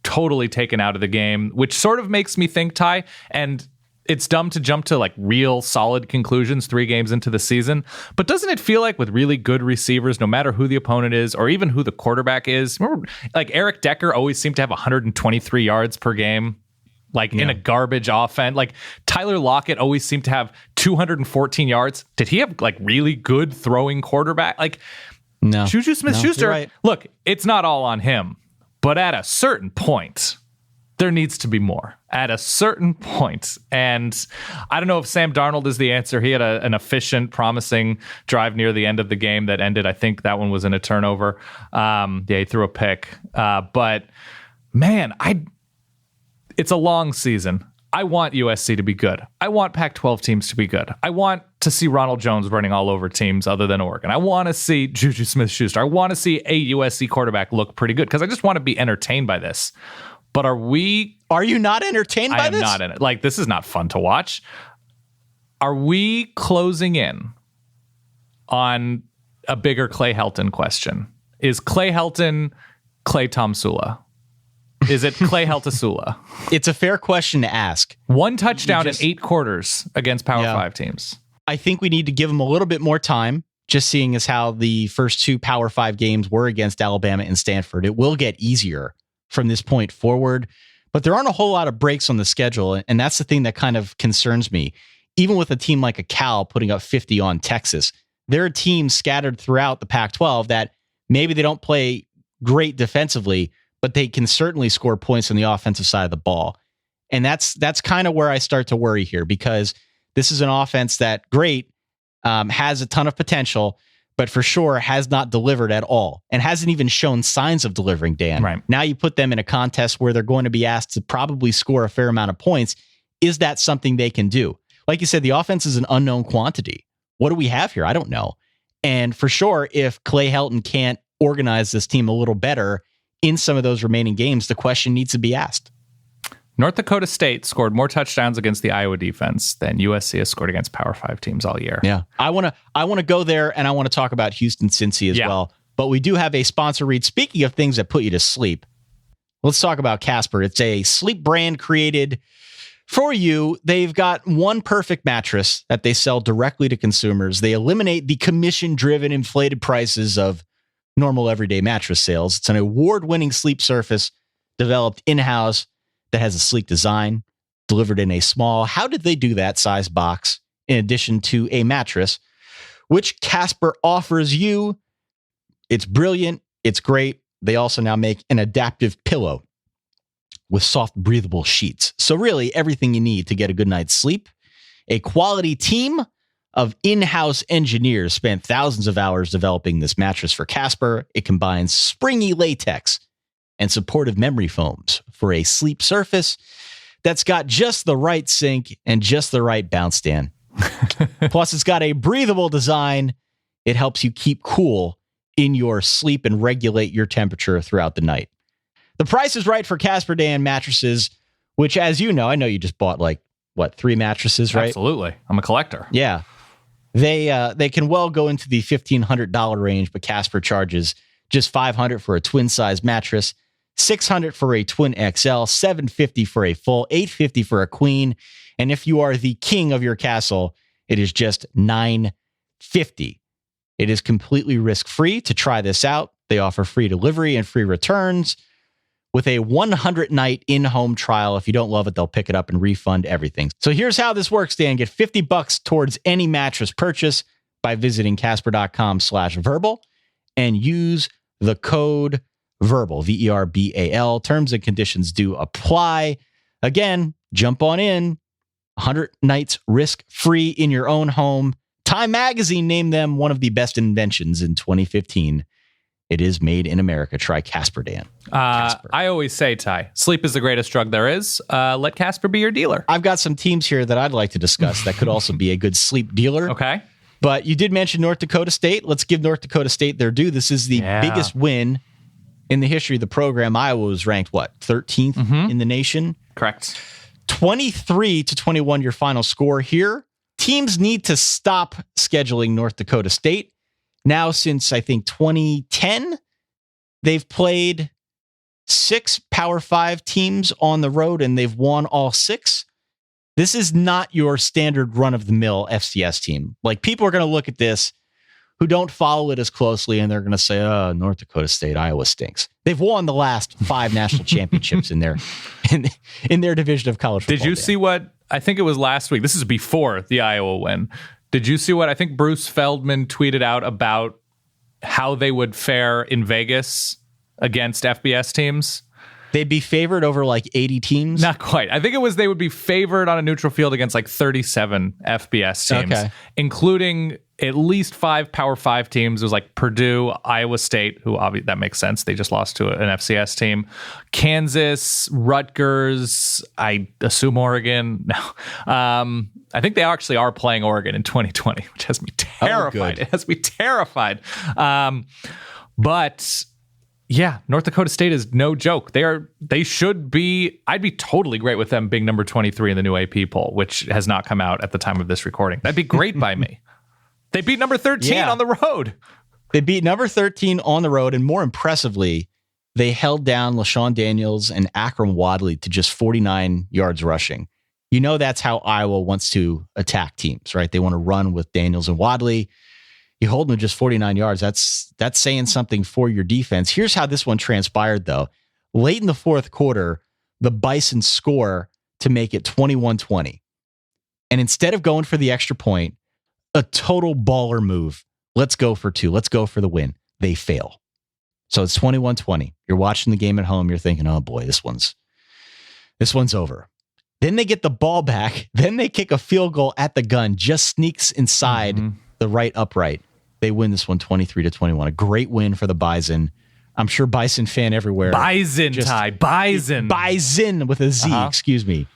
totally taken out of the game, which sort of makes me think, Ty, and it's dumb to jump to like real solid conclusions 3 games into the season, but doesn't it feel like with really good receivers, no matter who the opponent is or even who the quarterback is, remember, like Eric Decker always seemed to have 123 yards per game, like in a garbage offense. Like Tyler Lockett always seemed to have 214 yards. Did he have like really good throwing quarterback? Like no, Juju Smith-Schuster, right. Look, it's not all on him, but at a certain point, there needs to be more at a certain point. And I don't know if Sam Darnold is the answer. He had an efficient, promising drive near the end of the game that ended. I think that one was in a turnover. He threw a pick. But man, it's a long season. I want USC to be good. I want Pac-12 teams to be good. I want to see Ronald Jones running all over teams other than Oregon. I want to see Juju Smith-Schuster. I want to see a USC quarterback look pretty good because I just want to be entertained by this. But are you not entertained by this? I am not in it. Like, this is not fun to watch. Are we closing in on a bigger Clay Helton question? Is Clay Helton Clay Tomsula? Is it Clay Heltasula? It's a fair question to ask. 1 touchdown in 8 quarters against Power 5 teams. I think we need to give him a little bit more time, just seeing as how the first 2 Power 5 games were against Alabama and Stanford. It will get easier from this point forward, but there aren't a whole lot of breaks on the schedule. And that's the thing that kind of concerns me. Even with a team like a Cal putting up 50 on Texas, there are teams scattered throughout the Pac-12 that maybe they don't play great defensively, but they can certainly score points on the offensive side of the ball. And that's kind of where I start to worry here, because this is an offense that has a ton of potential, but for sure has not delivered at all and hasn't even shown signs of delivering, Dan. Right. Now you put them in a contest where they're going to be asked to probably score a fair amount of points. Is that something they can do? Like you said, the offense is an unknown quantity. What do we have here? I don't know. And for sure, if Clay Helton can't organize this team a little better in some of those remaining games, the question needs to be asked. North Dakota State scored more touchdowns against the Iowa defense than USC has scored against Power 5 teams all year. Yeah. I want to go there, and I want to talk about Houston-Cincy as well. But we do have a sponsor read. Speaking of things that put you to sleep, let's talk about Casper. It's a sleep brand created for you. They've got one perfect mattress that they sell directly to consumers. They eliminate the commission-driven inflated prices of normal everyday mattress sales. It's an award-winning sleep surface developed in-house that has a sleek design, delivered in a small, how did they do that size box, in addition to a mattress, which Casper offers you. It's brilliant. It's great. They also now make an adaptive pillow. with soft, breathable sheets. So really, everything you need to get a good night's sleep. A quality team of in-house engineers spent thousands of hours developing this mattress for Casper. It combines springy latex and supportive memory foams for a sleep surface that's got just the right sink and just the right bounce stand. Plus, it's got a breathable design. It helps you keep cool in your sleep and regulate your temperature throughout the night. The price is right for Casper Dan mattresses, which, as you know, I know you just bought 3 mattresses, right? Absolutely. I'm a collector. Yeah. They can well go into the $1,500 range, but Casper charges just $500 for a twin size mattress, $600 for a twin XL, $750 for a full, $850 for a queen. And if you are the king of your castle, it is just $950. It is completely risk-free to try this out. They offer free delivery and free returns with a 100-night in-home trial. If you don't love it, they'll pick it up and refund everything. So here's how this works, Dan. Get $50 towards any mattress purchase by visiting casper.com/verbal and use the code VERBAL, VERBAL. Terms and conditions do apply. Again, jump on in. 100 nights risk-free in your own home. Time Magazine named them one of the best inventions in 2015. It is made in America. Try Casper, Dan. Casper. I always say, Ty, sleep is the greatest drug there is. Let Casper be your dealer. I've got some teams here that I'd like to discuss that could also be a good sleep dealer. Okay. But you did mention North Dakota State. Let's give North Dakota State their due. This is the biggest win in the history of the program. Iowa was ranked, 13th in the nation? Correct. 23-21, your final score here. Teams need to stop scheduling North Dakota State. Now, since I think 2010, they've played 6 Power 5 teams on the road, and they've won all 6. This is not your standard run-of-the-mill FCS team. People are going to look at this who don't follow it as closely, and they're going to say, oh, North Dakota State, Iowa stinks. They've won the last 5 national championships in their division of college football. Did you see what, I think it was last week, this is before the Iowa win. Did you see what I think Bruce Feldman tweeted out about how they would fare in Vegas against FBS teams? They'd be favored over 80 teams? Not quite. I think it was they would be favored on a neutral field against 37 FBS teams, including at least 5 Power 5 teams. It was Purdue, Iowa State, who obviously that makes sense. They just lost to an FCS team. Kansas, Rutgers, I assume Oregon. No. I think they actually are playing Oregon in 2020, which has me terrified. It has me terrified. But yeah, North Dakota State is no joke. They should be. I'd be totally great with them being number 23 in the new AP poll, which has not come out at the time of this recording. That'd be great by me. They beat number 13 on the road. They beat number 13 on the road, and more impressively, they held down LaShawn Daniels and Akram Wadley to just 49 yards rushing. You know that's how Iowa wants to attack teams, right? They want to run with Daniels and Wadley. You hold them to just 49 yards. That's saying something for your defense. Here's how this one transpired, though. Late in the fourth quarter, the Bison score to make it 21-20. And instead of going for the extra point, a total baller move. Let's go for 2. Let's go for the win. They fail. So it's 21-20. You're watching the game at home. You're thinking, oh boy, this one's over. Then they get the ball back. Then they kick a field goal at the gun. Just sneaks inside the right upright. They win this one 23-21. A great win for the Bison. I'm sure Bison fan everywhere. Bison, Ty. Bison. Bison with a Z, excuse me.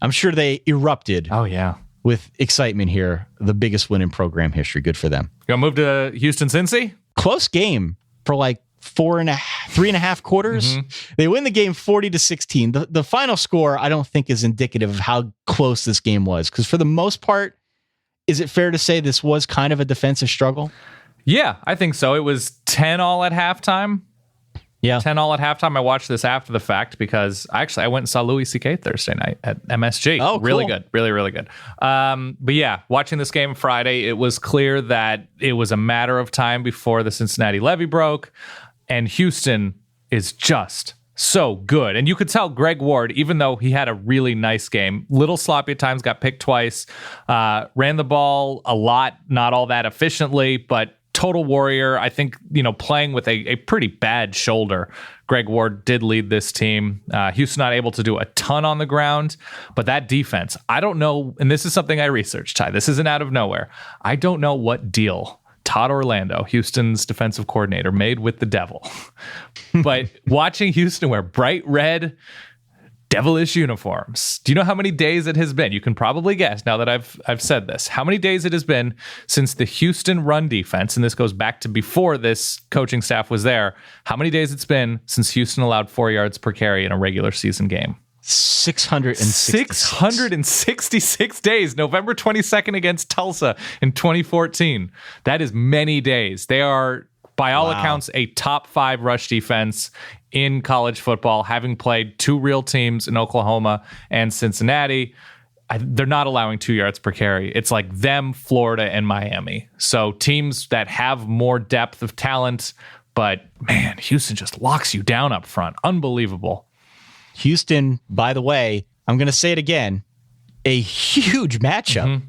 I'm sure they erupted. Oh, yeah. With excitement here. The biggest win in program history. Good for them. You want to move to Houston-Cincy? Close game for 3.5 quarters. They win the game 40-16. The final score, I don't think, is indicative of how close this game was. Because for the most part, is it fair to say this was kind of a defensive struggle? Yeah, I think so. It was 10 all at halftime. Yeah. 10 all at halftime. I watched this after the fact because I went and saw Louis C.K. Thursday night at MSG. Oh, really cool. Good. Really, really good. But yeah, watching this game Friday, it was clear that it was a matter of time before the Cincinnati levee broke. And Houston is just so good. And you could tell Greg Ward, even though he had a really nice game, little sloppy at times, got picked twice, ran the ball a lot, not all that efficiently, but total warrior. I think, playing with a pretty bad shoulder, Greg Ward did lead this team. Houston not able to do a ton on the ground, but that defense, I don't know, and this is something I researched, Ty. This isn't out of nowhere. I don't know what deal Todd Orlando, Houston's defensive coordinator, made with the devil. But watching Houston wear bright red, devilish uniforms. Do you know how many days it has been? You can probably guess now that I've said this. How many days it has been since the Houston run defense, and this goes back to before this coaching staff was there, how many days it's been since Houston allowed 4 yards per carry in a regular season game? 666 days. November 22nd against Tulsa in 2014. That is many days. They are, by all accounts, a top 5 rush defense in college football, having played 2 real teams in Oklahoma and Cincinnati. They're not allowing 2 yards per carry. It's like them, Florida, and Miami. So teams that have more depth of talent, but man, Houston just locks you down up front. Unbelievable. Houston, by the way, I'm going to say it again, a huge matchup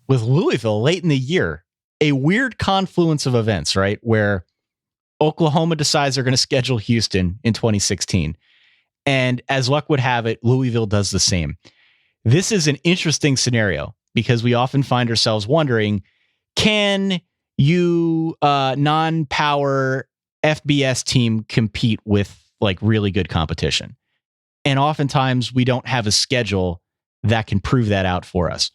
with Louisville late in the year. A weird confluence of events, right? Where Oklahoma decides they're going to schedule Houston in 2016. And as luck would have it, Louisville does the same. This is an interesting scenario because we often find ourselves wondering, can you non-power FBS team compete with like really good competition? And oftentimes we don't have a schedule that can prove that out for us.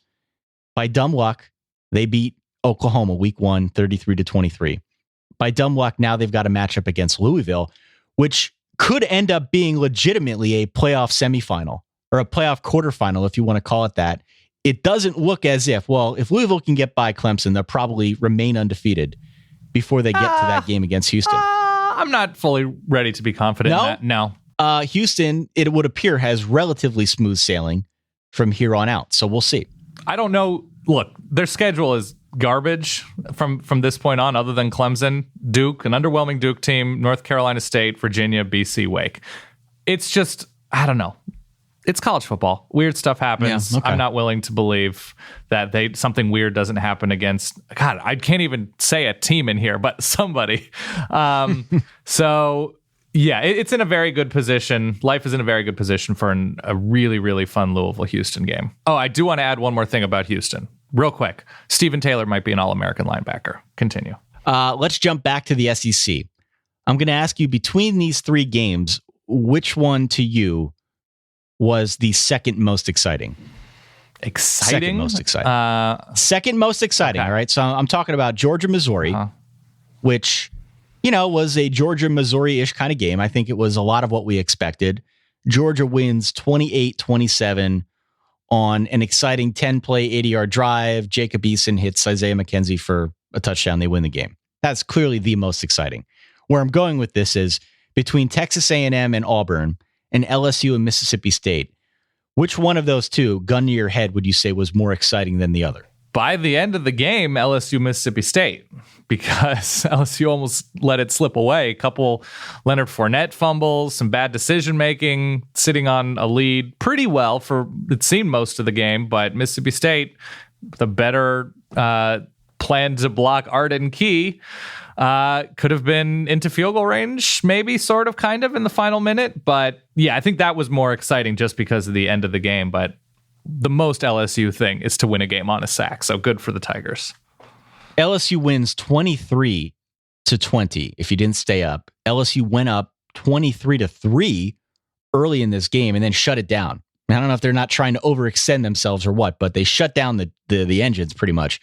By dumb luck, they beat Oklahoma week 1, 33-23. By dumb luck, now they've got a matchup against Louisville, which could end up being legitimately a playoff semifinal or a playoff quarterfinal, if you want to call it that. It doesn't look as if Louisville can get by Clemson, they'll probably remain undefeated before they get to that game against Houston. I'm not fully ready to be confident in that. No. Houston, it would appear, has relatively smooth sailing from here on out. So we'll see. I don't know. Look, their schedule is garbage from this point on, other than Clemson, Duke, an underwhelming Duke team, North Carolina State, Virginia, BC, Wake. It's just, I don't know. It's college football. Weird stuff happens. Yeah, okay. I'm not willing to believe that something weird doesn't happen against, God, I can't even say a team in here, but somebody. So yeah, it's in a very good position. Life is in a very good position for a really, really fun Louisville-Houston game. Oh, I do want to add one more thing about Houston. Real quick. Stephen Taylor might be an All-American linebacker. Continue. Let's jump back to the SEC. I'm going to ask you, between these 3 games, which one to you was the second most exciting? Second most exciting. Okay. All right. So I'm talking about Georgia, Missouri, which, was a Georgia, Missouri-ish kind of game. I think it was a lot of what we expected. Georgia wins 28-27 on an exciting 10-play, 80-yard drive. Jacob Eason hits Isaiah McKenzie for a touchdown. They win the game. That's clearly the most exciting. Where I'm going with this is between Texas A&M and Auburn and LSU and Mississippi State, which one of those two, gun to your head, would you say was more exciting than the other? By the end of the game, LSU Mississippi State, because LSU almost let it slip away. A couple Leonard Fournette fumbles, some bad decision making, sitting on a lead pretty well for, it seemed, most of the game. But Mississippi State, the better plan to block Arden Key, could have been into field goal range, maybe, sort of, kind of, in the final minute. But yeah, I think that was more exciting just because of the end of the game. But the most LSU thing is to win a game on a sack. So good for the Tigers. LSU wins 23-20 if you didn't stay up. LSU went up 23-3 early in this game and then shut it down. I don't know if they're not trying to overextend themselves or what, but they shut down the engines pretty much.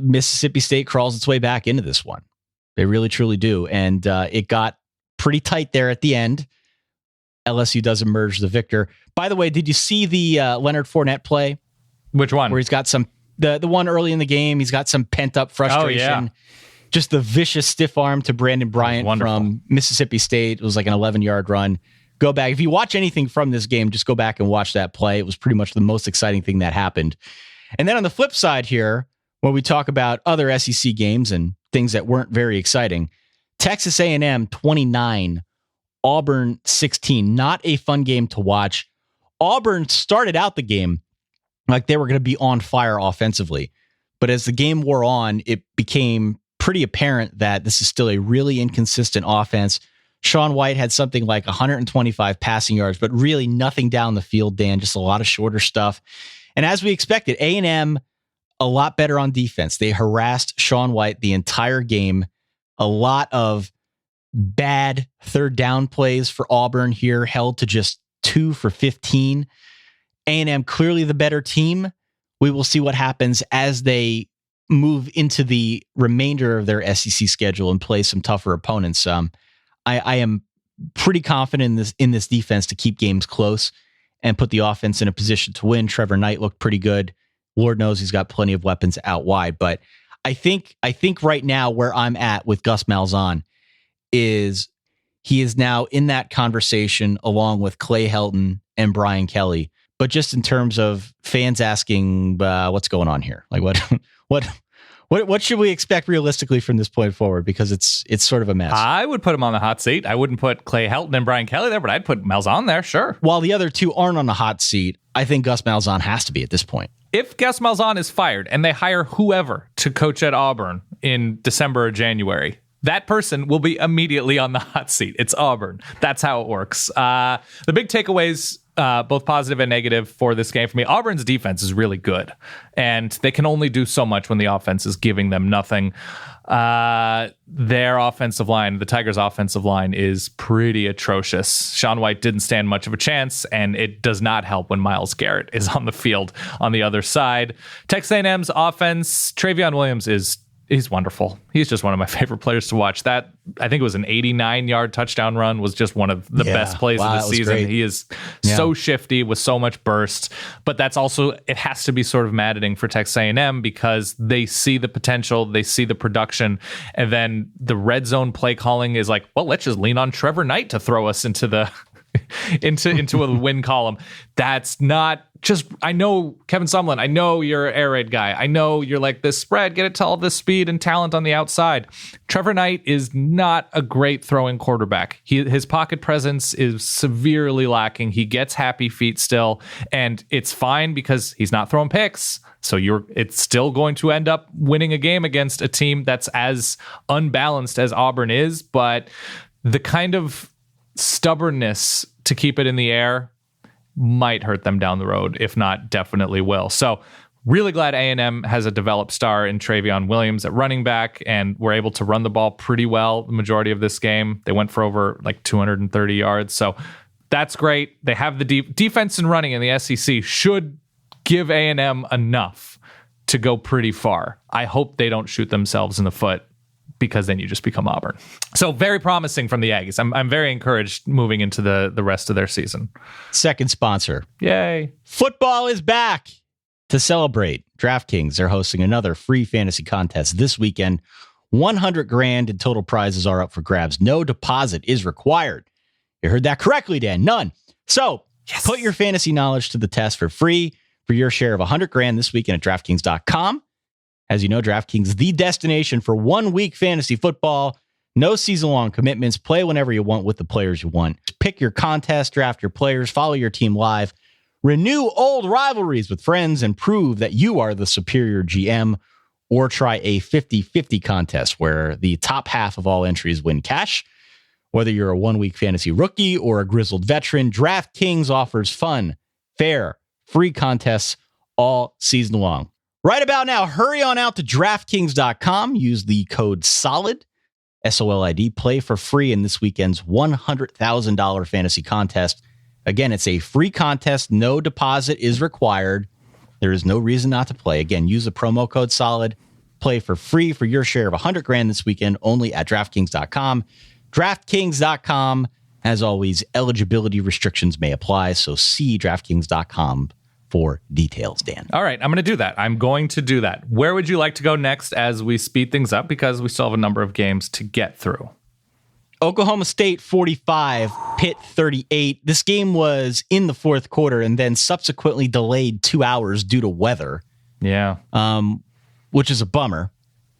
Mississippi State crawls its way back into this one. They really, truly do. And it got pretty tight there at the end. LSU does emerge the victor. By the way, did you see the Leonard Fournette play? Which one? Where he's got some, the one early in the game, he's got some pent up frustration. Oh, yeah. Just the vicious stiff arm to Brandon Bryant from Mississippi State. It was like an 11-yard run. Go back. If you watch anything from this game, just go back and watch that play. It was pretty much the most exciting thing that happened. And then on the flip side here, when we talk about other SEC games and things that weren't very exciting, Texas A&M 29, Auburn 16. Not a fun game to watch. Auburn started out the game like they were going to be on fire offensively. But as the game wore on, it became pretty apparent that this is still a really inconsistent offense. Sean White had something like 125 passing yards, but really nothing down the field, Dan, just a lot of shorter stuff. And as we expected, A&M a lot better on defense. They harassed Sean White the entire game. A lot of bad third down plays for Auburn here, held to just 2 for 15. A&M clearly the better team. We will see what happens as they move into the remainder of their SEC schedule and play some tougher opponents. I am pretty confident in this defense to keep games close and put the offense in a position to win. Trevor Knight looked pretty good. Lord knows he's got plenty of weapons out wide. But I think right now where I'm at with Gus Malzahn is he is now in that conversation along with Clay Helton and Brian Kelly. But just in terms of fans asking what's going on here, like what should we expect realistically from this point forward? Because it's sort of a mess. I would put him on the hot seat. I wouldn't put Clay Helton and Brian Kelly there, but I'd put Malzahn there, sure. While the other two aren't on the hot seat, I think Gus Malzahn has to be at this point. If Gus Malzahn is fired and they hire whoever to coach at Auburn in December or January, that person will be immediately on the hot seat. It's Auburn. That's how it works. The big takeaways, both positive and negative for this game for me. Auburn's defense is really good, and they can only do so much when the offense is giving them nothing. Their offensive line, the Tigers' offensive line, is pretty atrocious. Sean White didn't stand much of a chance, and it does not help when Myles Garrett is on the field on the other side. Texas A&M's offense, Travion Williams he's wonderful. He's just one of my favorite players to watch. That, I think it was an 89-yard touchdown run, was just one of the best plays of the season. Great. He is so shifty with so much burst, but that's also, it has to be sort of maddening for Texas A&M because they see the potential, they see the production, and then the red zone play calling is like, well, let's just lean on Trevor Knight to throw us into the into a win column. That's not just, I know Kevin Sumlin, I know you're an air raid guy. I know you're like this spread, get it to all this speed and talent on the outside. Trevor Knight is not a great throwing quarterback. His pocket presence is severely lacking. He gets happy feet still, and it's fine because he's not throwing picks. So it's still going to end up winning a game against a team that's as unbalanced as Auburn is, but the kind of stubbornness to keep it in the air might hurt them down the road, if not definitely will. So really glad A&M has a developed star in Travion Williams at running back, and were able to run the ball pretty well the majority of this game. They went for over like 230 yards. So that's great. They have the defense and running in the SEC should give A&M enough to go pretty far. I hope they don't shoot themselves in the foot, because then you just become Auburn. So very promising from the Aggies. I'm very encouraged moving into the rest of their season. Second sponsor. Yay. Football is back. To celebrate, DraftKings are hosting another free fantasy contest this weekend. $100,000 in total prizes are up for grabs. No deposit is required. You heard that correctly, Dan. None. So put your fantasy knowledge to the test for free for your share of $100,000 this weekend at DraftKings.com. As you know, DraftKings, the destination for 1 week fantasy football. No season-long commitments. Play whenever you want with the players you want. Pick your contest, draft your players, follow your team live. Renew old rivalries with friends and prove that you are the superior GM. Or try a 50-50 contest where the top half of all entries win cash. Whether you're a 1 week fantasy rookie or a grizzled veteran, DraftKings offers fun, fair, free contests all season long. Right about now, hurry on out to DraftKings.com. Use the code SOLID, SOLID. Play for free in this weekend's $100,000 fantasy contest. Again, it's a free contest. No deposit is required. There is no reason not to play. Again, use the promo code SOLID. Play for free for your share of $100,000 this weekend only at DraftKings.com. DraftKings.com. As always, eligibility restrictions may apply, so see DraftKings.com for details, Dan. All right, I'm going to do that. I'm going to do that. Where would you like to go next as we speed things up? Because we still have a number of games to get through. Oklahoma State 45, Pitt 38. This game was in the fourth quarter and then subsequently delayed 2 hours due to weather. Yeah. Which is a bummer.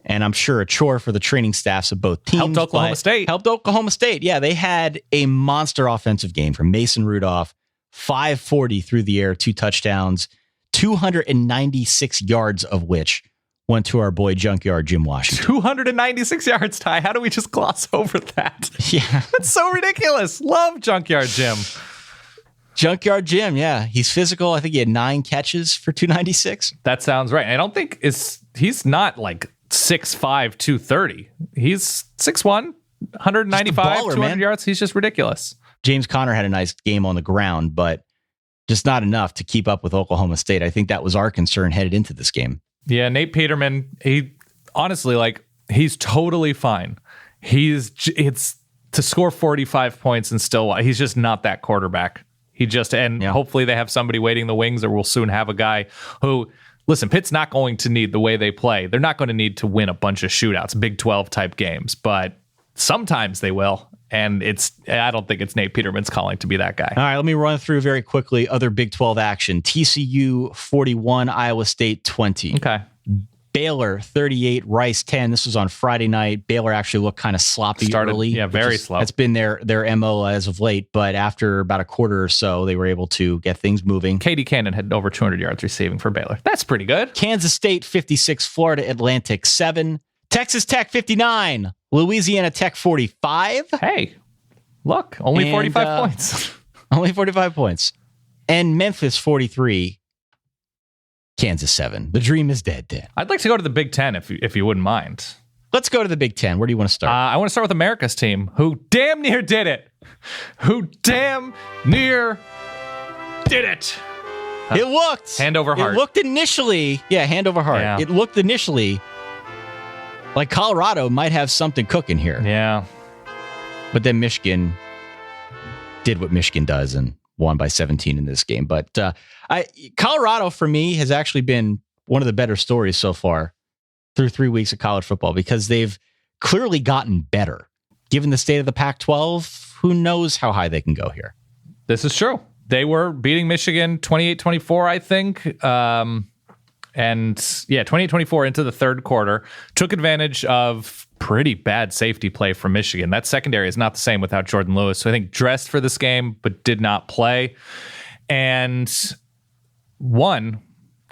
And I'm sure a chore for the training staffs of both teams. Helped Oklahoma State. Yeah, they had a monster offensive game from Mason Rudolph. 540 through the air, 2 touchdowns, 296 yards of which went to our boy Junkyard Jim Washington. 296 yards, Ty. How do we just gloss over that? Yeah. That's so ridiculous. Love Junkyard Jim. Junkyard Jim, yeah. He's physical. I think he had 9 catches for 296. That sounds right. I don't think he's not like 6'5", 230. He's 6'1", 195, baller, 200 man. Yards. He's just ridiculous. James Conner had a nice game on the ground, but just not enough to keep up with Oklahoma State. I think that was our concern headed into this game. Yeah, Nate Peterman, he honestly, he's totally fine. It's to score 45 points and still, he's just not that quarterback. Hopefully they have somebody waiting the wings, or we'll soon have a guy who, listen, Pitt's not going to need the way they play. They're not going to need to win a bunch of shootouts, Big 12 type games, but sometimes they will. And I don't think it's Nate Peterman's calling to be that guy. All right, let me run through very quickly other Big 12 action. TCU 41, Iowa State 20. Okay. Baylor 38, Rice 10. This was on Friday night. Baylor actually looked kind of sloppy early. Yeah, very slow. That's been their MO as of late, but after about a quarter or so, they were able to get things moving. KD Cannon had over 200 yards receiving for Baylor. That's pretty good. Kansas State 56, Florida Atlantic 7. Texas Tech 59, Louisiana Tech 45. Hey, look, only 45 points. Only 45 points. And Memphis 43, Kansas 7. The dream is dead, Dan. I'd like to go to the Big Ten if you wouldn't mind. Let's go to the Big Ten. Where do you want to start? I want to start with America's team, who damn near did it. It looked. Hand over heart. It looked initially. Yeah, hand over heart. Yeah. It looked initially like Colorado might have something cooking here. Yeah. But then Michigan did what Michigan does and won by 17 in this game. But Colorado, for me, has actually been one of the better stories so far through 3 weeks of college football, because they've clearly gotten better. Given the state of the Pac-12, who knows how high they can go here? This is true. They were beating Michigan 28-24, I think. 28-24 into the third quarter. Took advantage of pretty bad safety play from Michigan. That secondary is not the same without Jordan Lewis. So I think dressed for this game, but did not play. And one,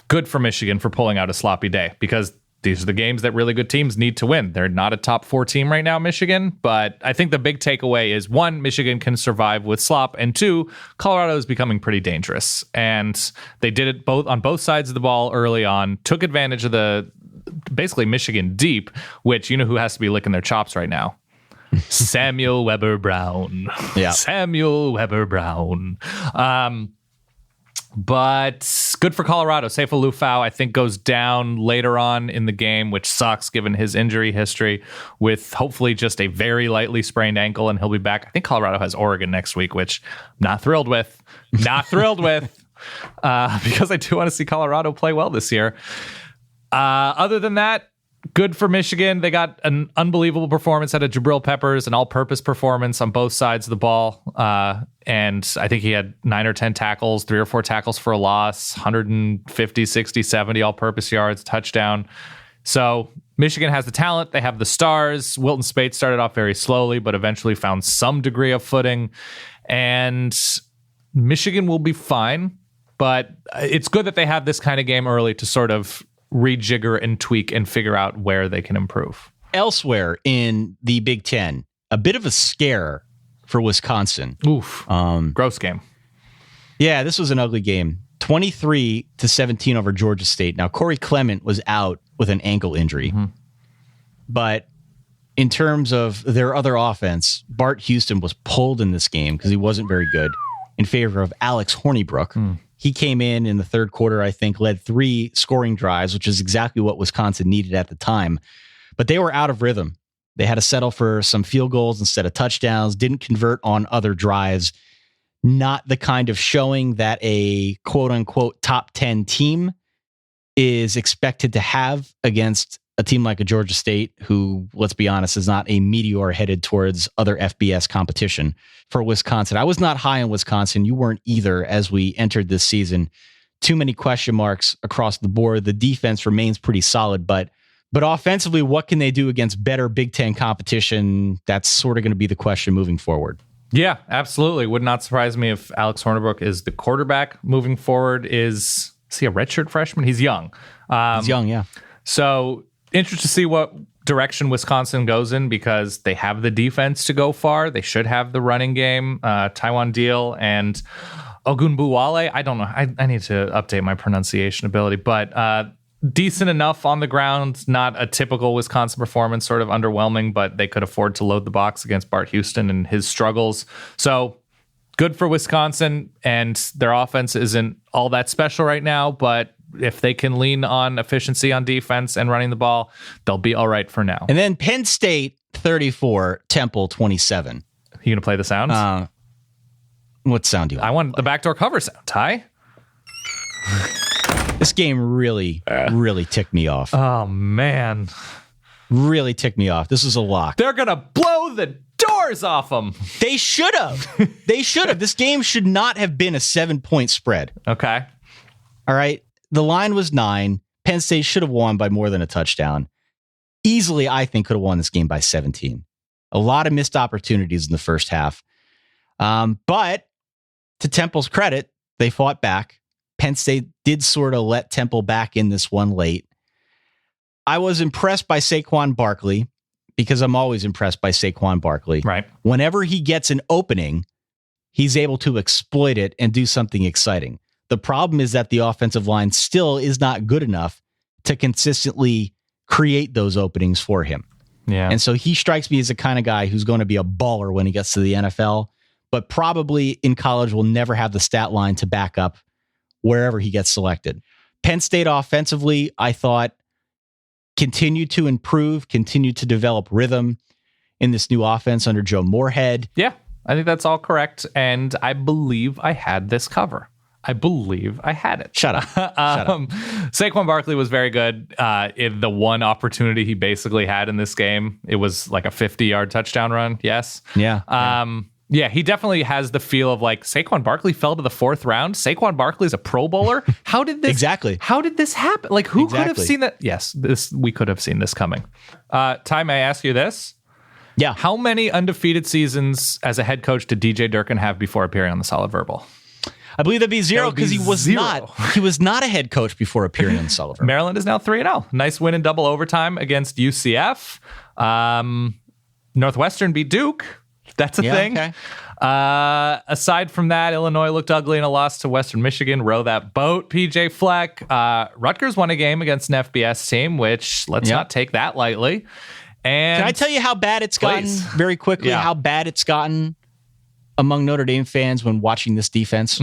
good for Michigan for pulling out a sloppy day, because these are the games that really good teams need to win. They're not a top 4 team right now, Michigan, but I think the big takeaway is, one, Michigan can survive with slop, and two, Colorado is becoming pretty dangerous. And they did it on both sides of the ball early on, took advantage of basically Michigan deep, which, you know who has to be licking their chops right now? Samuel Weber-Brown. Yeah. Samuel Weber-Brown. But good for Colorado. Seifa Lufau, I think, goes down later on in the game, which sucks given his injury history, with hopefully just a very lightly sprained ankle, and he'll be back. I think Colorado has Oregon next week, which I'm not thrilled with. Because I do want to see Colorado play well this year. Other than that, good for Michigan. They got an unbelievable performance out of Jabril Peppers, an all-purpose performance on both sides of the ball. And I think he had 9 or 10 tackles, 3 or 4 tackles for a loss, 150, 60, 70 all-purpose yards, touchdown. So Michigan has the talent. They have the stars. Wilton Speight started off very slowly, but eventually found some degree of footing. And Michigan will be fine. But it's good that they have this kind of game early to sort of rejigger and tweak and figure out where they can improve. Elsewhere in the Big Ten, a bit of a scare for Wisconsin. Oof. Gross game. Yeah, this was an ugly game. 23-17 over Georgia State. Now, Corey Clement was out with an ankle injury. Mm-hmm. But in terms of their other offense, Bart Houston was pulled in this game because he wasn't very good, in favor of Alex Hornibrook. He came in the third quarter, I think, led 3 scoring drives, which is exactly what Wisconsin needed at the time. But they were out of rhythm. They had to settle for some field goals instead of touchdowns, didn't convert on other drives. Not the kind of showing that a quote-unquote top 10 team is expected to have against a team like a Georgia State, who, let's be honest, is not a meteor headed towards other FBS competition. For Wisconsin, I was not high on Wisconsin. You weren't either as we entered this season. Too many question marks across the board. The defense remains pretty solid, but offensively, what can they do against better Big Ten competition? That's sort of going to be the question moving forward. Yeah, absolutely. Would not surprise me if Alex Hornibrook is the quarterback moving forward. Is he a redshirt freshman? He's young. He's young, yeah. So interested to see what direction Wisconsin goes in, because they have the defense to go far. They should have the running game. Taiwan Deal and Ogunbuwale. I don't know. I need to update my pronunciation ability, but decent enough on the ground. Not a typical Wisconsin performance, sort of underwhelming, but they could afford to load the box against Bart Houston and his struggles. So good for Wisconsin, and their offense isn't all that special right now, but if they can lean on efficiency on defense and running the ball, they'll be all right for now. And then Penn State 34, Temple 27. You going to play the sounds? What sound do you want? I want the backdoor cover sound, Ty. This game really ticked me off. Oh, man. Really ticked me off. This is a lock. They're going to blow the doors off them. They should have. This game should not have been a 7-point spread. Okay. All right. The line was 9. Penn State should have won by more than a touchdown. Easily, I think, could have won this game by 17. A lot of missed opportunities in the first half. But to Temple's credit, they fought back. Penn State did sort of let Temple back in this one late. I was impressed by Sacrum Barkley, because I'm always impressed by Sacrum Barkley. Right. Whenever he gets an opening, he's able to exploit it and do something exciting. The problem is that the offensive line still is not good enough to consistently create those openings for him. Yeah. And so he strikes me as the kind of guy who's going to be a baller when he gets to the NFL, but probably in college will never have the stat line to back up wherever he gets selected. Penn State offensively, I thought, continued to improve, continued to develop rhythm in this new offense under Joe Moorhead. Yeah, I think that's all correct. And I believe I had this cover. I believe I had it. Shut up. Sacrum Barkley was very good. In the one opportunity he basically had in this game, it was like a 50-yard touchdown run. Yes. Yeah. Yeah, he definitely has the feel of like Sacrum Barkley fell to the 4th round. Sacrum Barkley's a Pro Bowler. How did this exactly? How did this happen? Like, who could have seen that? Yes, we could have seen this coming. Ty, may I ask you this? Yeah. How many undefeated seasons as a head coach did DJ Durkin have before appearing on the Solid Verbal? I believe that'd be 0 because he was not a head coach before appearing on Solid Verbal. Maryland is now 3-0. Nice win in double overtime against UCF. Northwestern beat Duke. That's a thing. Okay. Aside from that, Illinois looked ugly in a loss to Western Michigan. Row that boat, PJ Fleck. Rutgers won a game against an FBS team, which let's not take that lightly. And can I tell you how bad it's gotten very quickly? Yeah. How bad it's gotten among Notre Dame fans when watching this defense?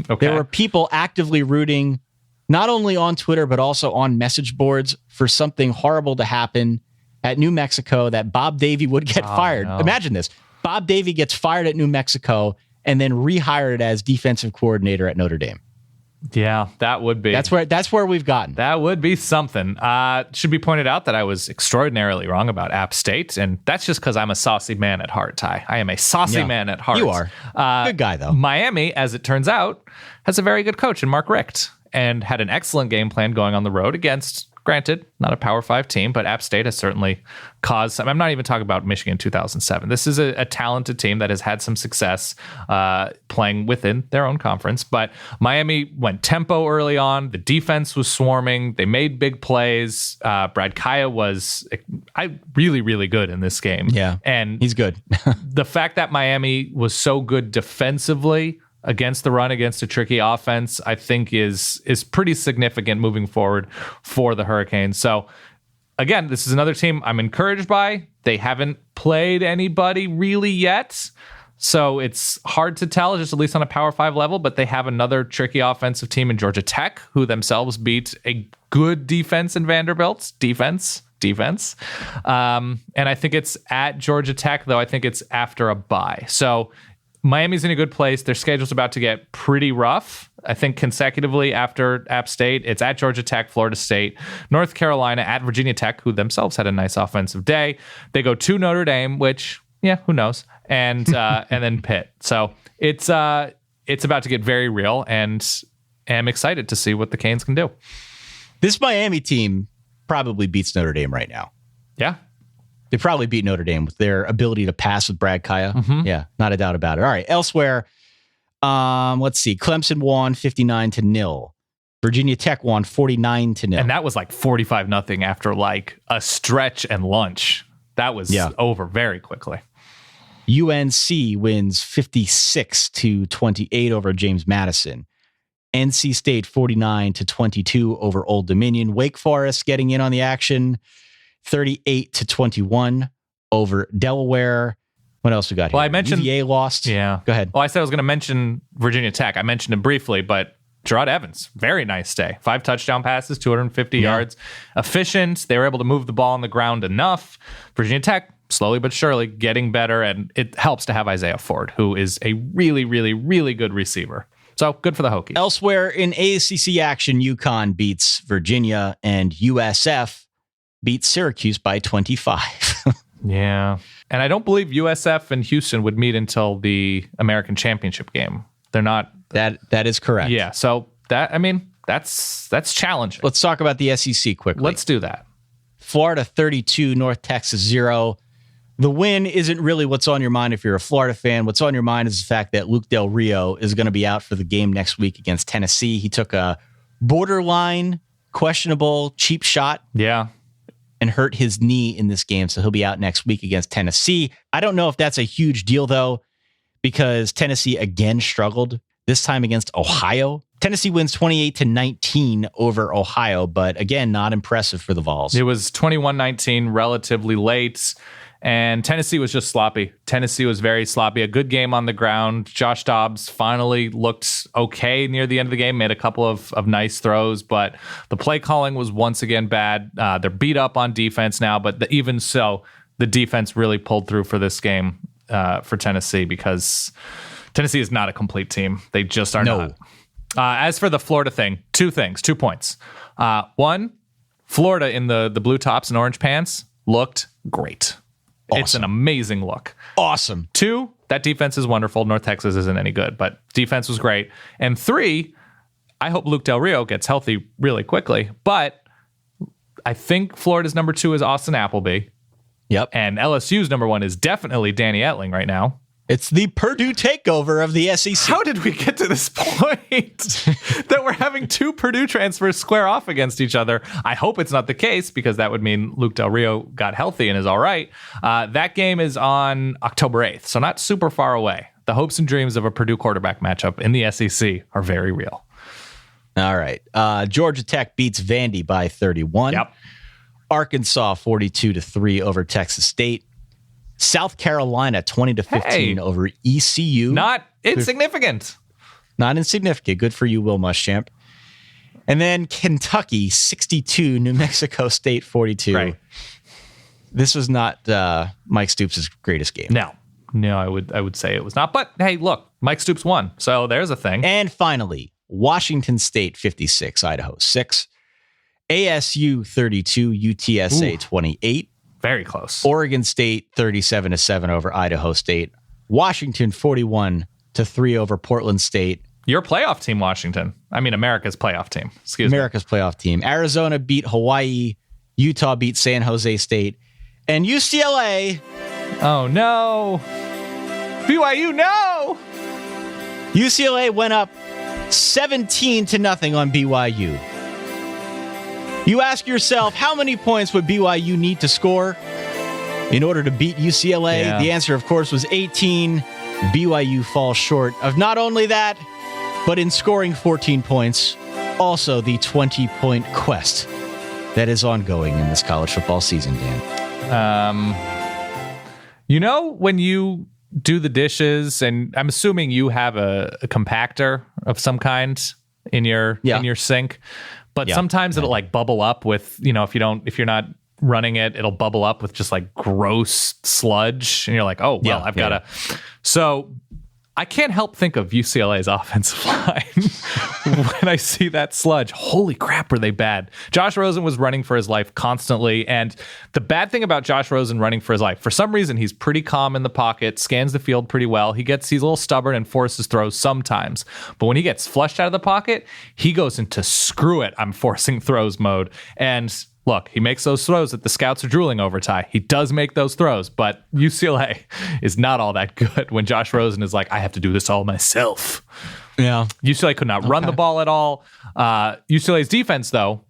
Okay. There were people actively rooting, not only on Twitter, but also on message boards for something horrible to happen at New Mexico, that Bob Davie would get fired. No. Imagine this. Bob Davie gets fired at New Mexico and then rehired as defensive coordinator at Notre Dame. Yeah, that would be. That's where we've gotten. That would be something. Should be pointed out that I was extraordinarily wrong about App State, and that's just because I'm a saucy man at heart, Ty. I am a saucy man at heart. You are. Good guy, though. Miami, as it turns out, has a very good coach in Mark Richt, and had an excellent game plan going on the road against, granted, not a Power 5 team, but App State has certainly caused some. I'm not even talking about Michigan 2007. This is a talented team that has had some success playing within their own conference. But Miami went tempo early on. The defense was swarming. They made big plays. Brad Kaya was really, really good in this game. Yeah, and he's good. The fact that Miami was so good defensively against the run, against a tricky offense, I think is pretty significant moving forward for the Hurricanes. So again, this is another team I'm encouraged by. They haven't played anybody really yet, so it's hard to tell, just at least on a Power 5 level, but they have another tricky offensive team in Georgia Tech, who themselves beat a good defense in Vanderbilt's defense. And I think it's at Georgia Tech, though I think it's after a bye. So Miami's in a good place. Their schedule's about to get pretty rough. I think consecutively after App State, it's at Georgia Tech, Florida State, North Carolina, at Virginia Tech, who themselves had a nice offensive day. They go to Notre Dame, which, who knows, and then Pitt. So it's about to get very real, and am excited to see what the Canes can do. This Miami team probably beats Notre Dame right now. Yeah. They probably beat Notre Dame with their ability to pass with Brad Kaya. Mm-hmm. Yeah, not a doubt about it. All right, elsewhere, let's see. Clemson won 59-0. Virginia Tech won 49-0. And that was like 45-0 after like a stretch and lunch. That was over very quickly. UNC wins 56-28 over James Madison. NC State 49-22 over Old Dominion. Wake Forest getting in on the action, 38-21 over Delaware. What else we got here? Well, I mentioned UVA lost. Yeah. Go ahead. Well, I said I was going to mention Virginia Tech. I mentioned it briefly, but Gerard Evans, very nice day. 5 touchdown passes, 250 yards. Efficient. They were able to move the ball on the ground enough. Virginia Tech, slowly but surely, getting better, and it helps to have Isaiah Ford, who is a really, really, really good receiver. So good for the Hokies. Elsewhere in ACC action, UConn beats Virginia, and USF beats Syracuse by 25. Yeah. And I don't believe USF and Houston would meet until the American Championship game. They're not. That is correct. Yeah. So that's challenging. Let's talk about the SEC quickly. Let's do that. Florida 32, North Texas 0. The win isn't really what's on your mind if you're a Florida fan. What's on your mind is the fact that Luke Del Rio is going to be out for the game next week against Tennessee. He took a borderline questionable cheap shot. Yeah. And hurt his knee in this game, so he'll be out next week against Tennessee. I don't know if that's a huge deal, though, because Tennessee again struggled, this time against Ohio. Tennessee wins 28-19 over Ohio, but again, not impressive for the Vols. It was 21-19, relatively late, and Tennessee was just sloppy. Tennessee was very sloppy. A good game on the ground. Josh Dobbs finally looked okay near the end of the game, made a couple of nice throws, but the play calling was once again bad. They're beat up on defense now, but even so, the defense really pulled through for this game for Tennessee, because Tennessee is not a complete team. They just are not. As for the Florida thing, 2 points. One, Florida in the blue tops and orange pants looked great. Awesome. It's an amazing look. Awesome. 2, that defense is wonderful. North Texas isn't any good, but defense was great. And 3, I hope Luke Del Rio gets healthy really quickly, but I think Florida's number 2 is Austin Appleby. Yep. And LSU's number 1 is definitely Danny Etling right now. It's the Purdue takeover of the SEC. How did we get to this point that we're having 2 Purdue transfers square off against each other? I hope it's not the case, because that would mean Luke Del Rio got healthy and is all right. That game is on October 8th, so not super far away. The hopes and dreams of a Purdue quarterback matchup in the SEC are very real. All right. Georgia Tech beats Vandy by 31. Yep. Arkansas 42-3 over Texas State. South Carolina 20-15 over ECU. Not insignificant. Not insignificant. Good for you, Will Muschamp. And then Kentucky 62, New Mexico State 42. Right. This was not Mike Stoops' greatest game. No, I would say it was not. But hey, look, Mike Stoops won, so there's a thing. And finally, Washington State 56, Idaho 6. ASU 32, UTSA 28. Very close. Oregon State 37-7 over Idaho State. Washington 41-3 over Portland State. Your playoff team, Washington. I mean, America's playoff team. America's playoff team. Arizona beat Hawaii. Utah beat San Jose State. And UCLA. Oh, no. BYU, no. UCLA went up 17-0 on BYU. You ask yourself, how many points would BYU need to score in order to beat UCLA? Yeah. The answer, of course, was 18. BYU falls short of not only that, but in scoring 14 points, also the 20-point quest that is ongoing in this college football season, Dan. You know, when you do the dishes, and I'm assuming you have a compactor of some kind in your sink, but sometimes it'll like bubble up with, if you're not running it, it'll bubble up with just like gross sludge, and you're like, oh well, I've got to. So I can't help think of UCLA's offensive line when I see that sludge. Holy crap, were they bad? Josh Rosen was running for his life constantly, and the bad thing about Josh Rosen running for his life, for some reason, he's pretty calm in the pocket, scans the field pretty well. He's a little stubborn and forces throws sometimes, but when he gets flushed out of the pocket, he goes into screw it, I'm forcing throws mode. And Look, he makes those throws that the scouts are drooling over, Ty. He does make those throws, but UCLA is not all that good when Josh Rosen is like, I have to do this all myself. Yeah. UCLA could not run the ball at all. UCLA's defense, though,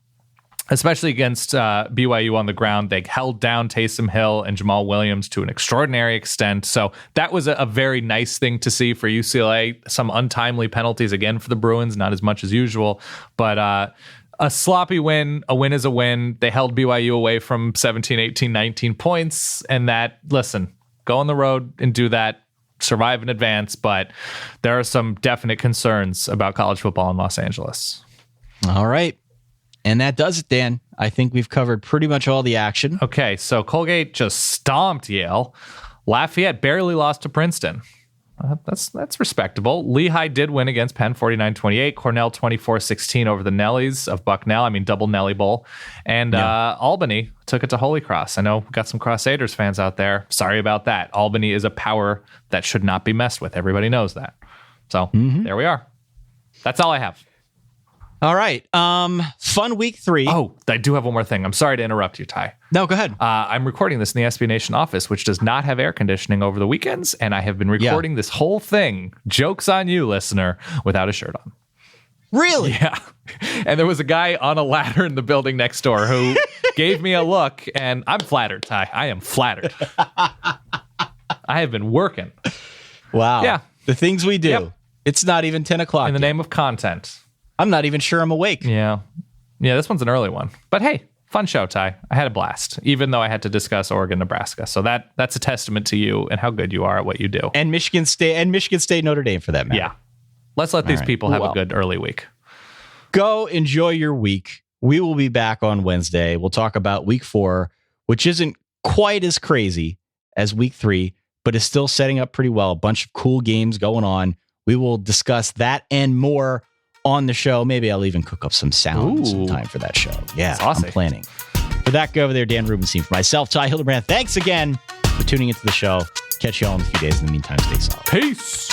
especially against BYU on the ground, they held down Taysom Hill and Jamal Williams to an extraordinary extent. So that was a very nice thing to see for UCLA. Some untimely penalties again for the Bruins, not as much as usual, but a sloppy win. A win is a win. They held BYU away from 17, 18, 19 points. And that, listen, go on the road and do that, survive in advance. But there are some definite concerns about college football in Los Angeles. All right. And that does it, Dan. I think we've covered pretty much all the action. Okay, so Colgate just stomped Yale. Lafayette barely lost to Princeton. That's respectable. Lehigh did win against Penn 49-28. Cornell 24-16 over the Nellies of Bucknell. I mean, double Nelly Bowl. And Albany took it to Holy Cross. I know we got some Crusaders fans out there. Sorry about that. Albany is a power that should not be messed with. Everybody knows that. So there we are. That's all I have. All right. Fun week 3. Oh, I do have one more thing. I'm sorry to interrupt you, Ty. No, go ahead. I'm recording this in the SB Nation office, which does not have air conditioning over the weekends, and I have been recording this whole thing, jokes on you, listener, without a shirt on. Really? Yeah. And there was a guy on a ladder in the building next door who gave me a look, and I'm flattered, Ty. I am flattered. I have been working. Wow. Yeah. The things we do. Yep. It's not even 10 o'clock. In the name of content. I'm not even sure I'm awake. Yeah, this one's an early one. But hey, fun show, Ty. I had a blast, even though I had to discuss Oregon, Nebraska. So that's a testament to you and how good you are at what you do. And Michigan State, Notre Dame for that matter. Yeah. Let's let these people have a good early week. Go enjoy your week. We will be back on Wednesday. We'll talk about week 4, which isn't quite as crazy as week 3, but is still setting up pretty well. A bunch of cool games going on. We will discuss that and more on the show. Maybe I'll even cook up some sounds in time for that show. Yeah, awesome. I'm planning. For that, go over there, Dan Rubenstein. For myself, Ty Hildebrand, thanks again for tuning into the show. Catch you all in a few days. In the meantime, stay solid. Peace.